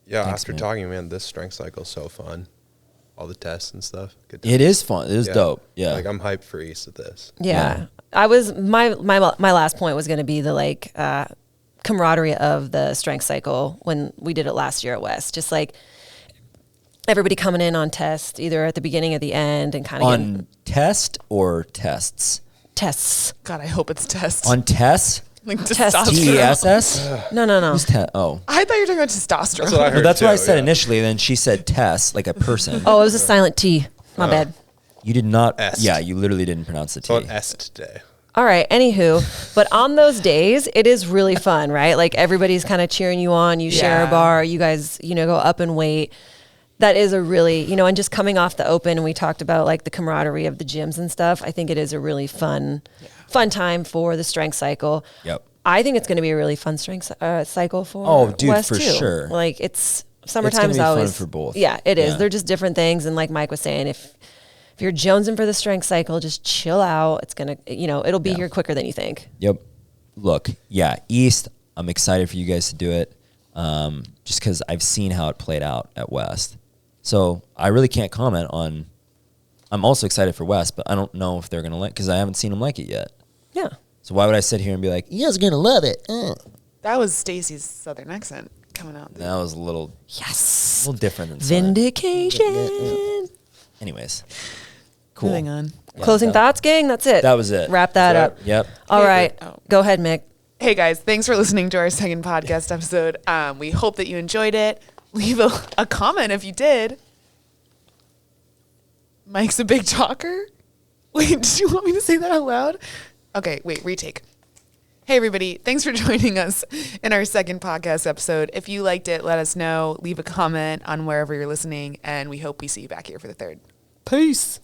Yeah, thanks, after talking, man, this strength cycle is so fun. All the tests and stuff. It is fun. It is dope. Yeah. I'm hyped for East with this. Yeah. I was my last point was going to be the camaraderie of the strength cycle when we did it last year at West. Just everybody coming in on test, either at the beginning or the end, and kind of on test or tests. Tests. God, I hope it's tests. On tests. TESS? No. Who's oh. I thought you were talking about testosterone. That's what I heard that's what I said initially. Then she said Tess, like a person. Oh, it was a silent T. My bad. You did not. Est. Yeah, you literally didn't pronounce the T. So on Est today. All right. Anywho, but on those days, it is really fun, right? Everybody's kind of cheering you on. You share a bar. You guys, go up and weight. That is a really, and just coming off the open, and we talked about the camaraderie of the gyms and stuff. I think it is a really fun time for the strength cycle. Yep. I think it's going to be a really fun strength cycle for West for too. Sure. It's summertime's always fun for both. Yeah, it is. They're just different things. And like Mike was saying, if you're jonesing for the strength cycle, just chill out. It's going to, it'll be here quicker than you think. Yep. Look, East, I'm excited for you guys to do it. Just because I've seen how it played out at West. So I really can't comment on, I'm also excited for West, but I don't know if they're going to like, because I haven't seen them like it yet. Yeah. So why would I sit here and be like, you guys are going to love it? That was Stacy's Southern accent coming out. That was a little different than Vindication. Anyways, cool. Moving on. Closing thoughts, gang. That's it. That was it. Wrap that up. Yep. All right. Go ahead, Mick. Hey guys, thanks for listening to our second podcast episode. We hope that you enjoyed it. Leave a comment if you did. Mike's a big talker. Wait, did you want me to say that out loud? Okay, wait, retake. Hey everybody, thanks for joining us in our second podcast episode. If you liked it, let us know. Leave a comment on wherever you're listening, and we hope we see you back here for the third. Peace.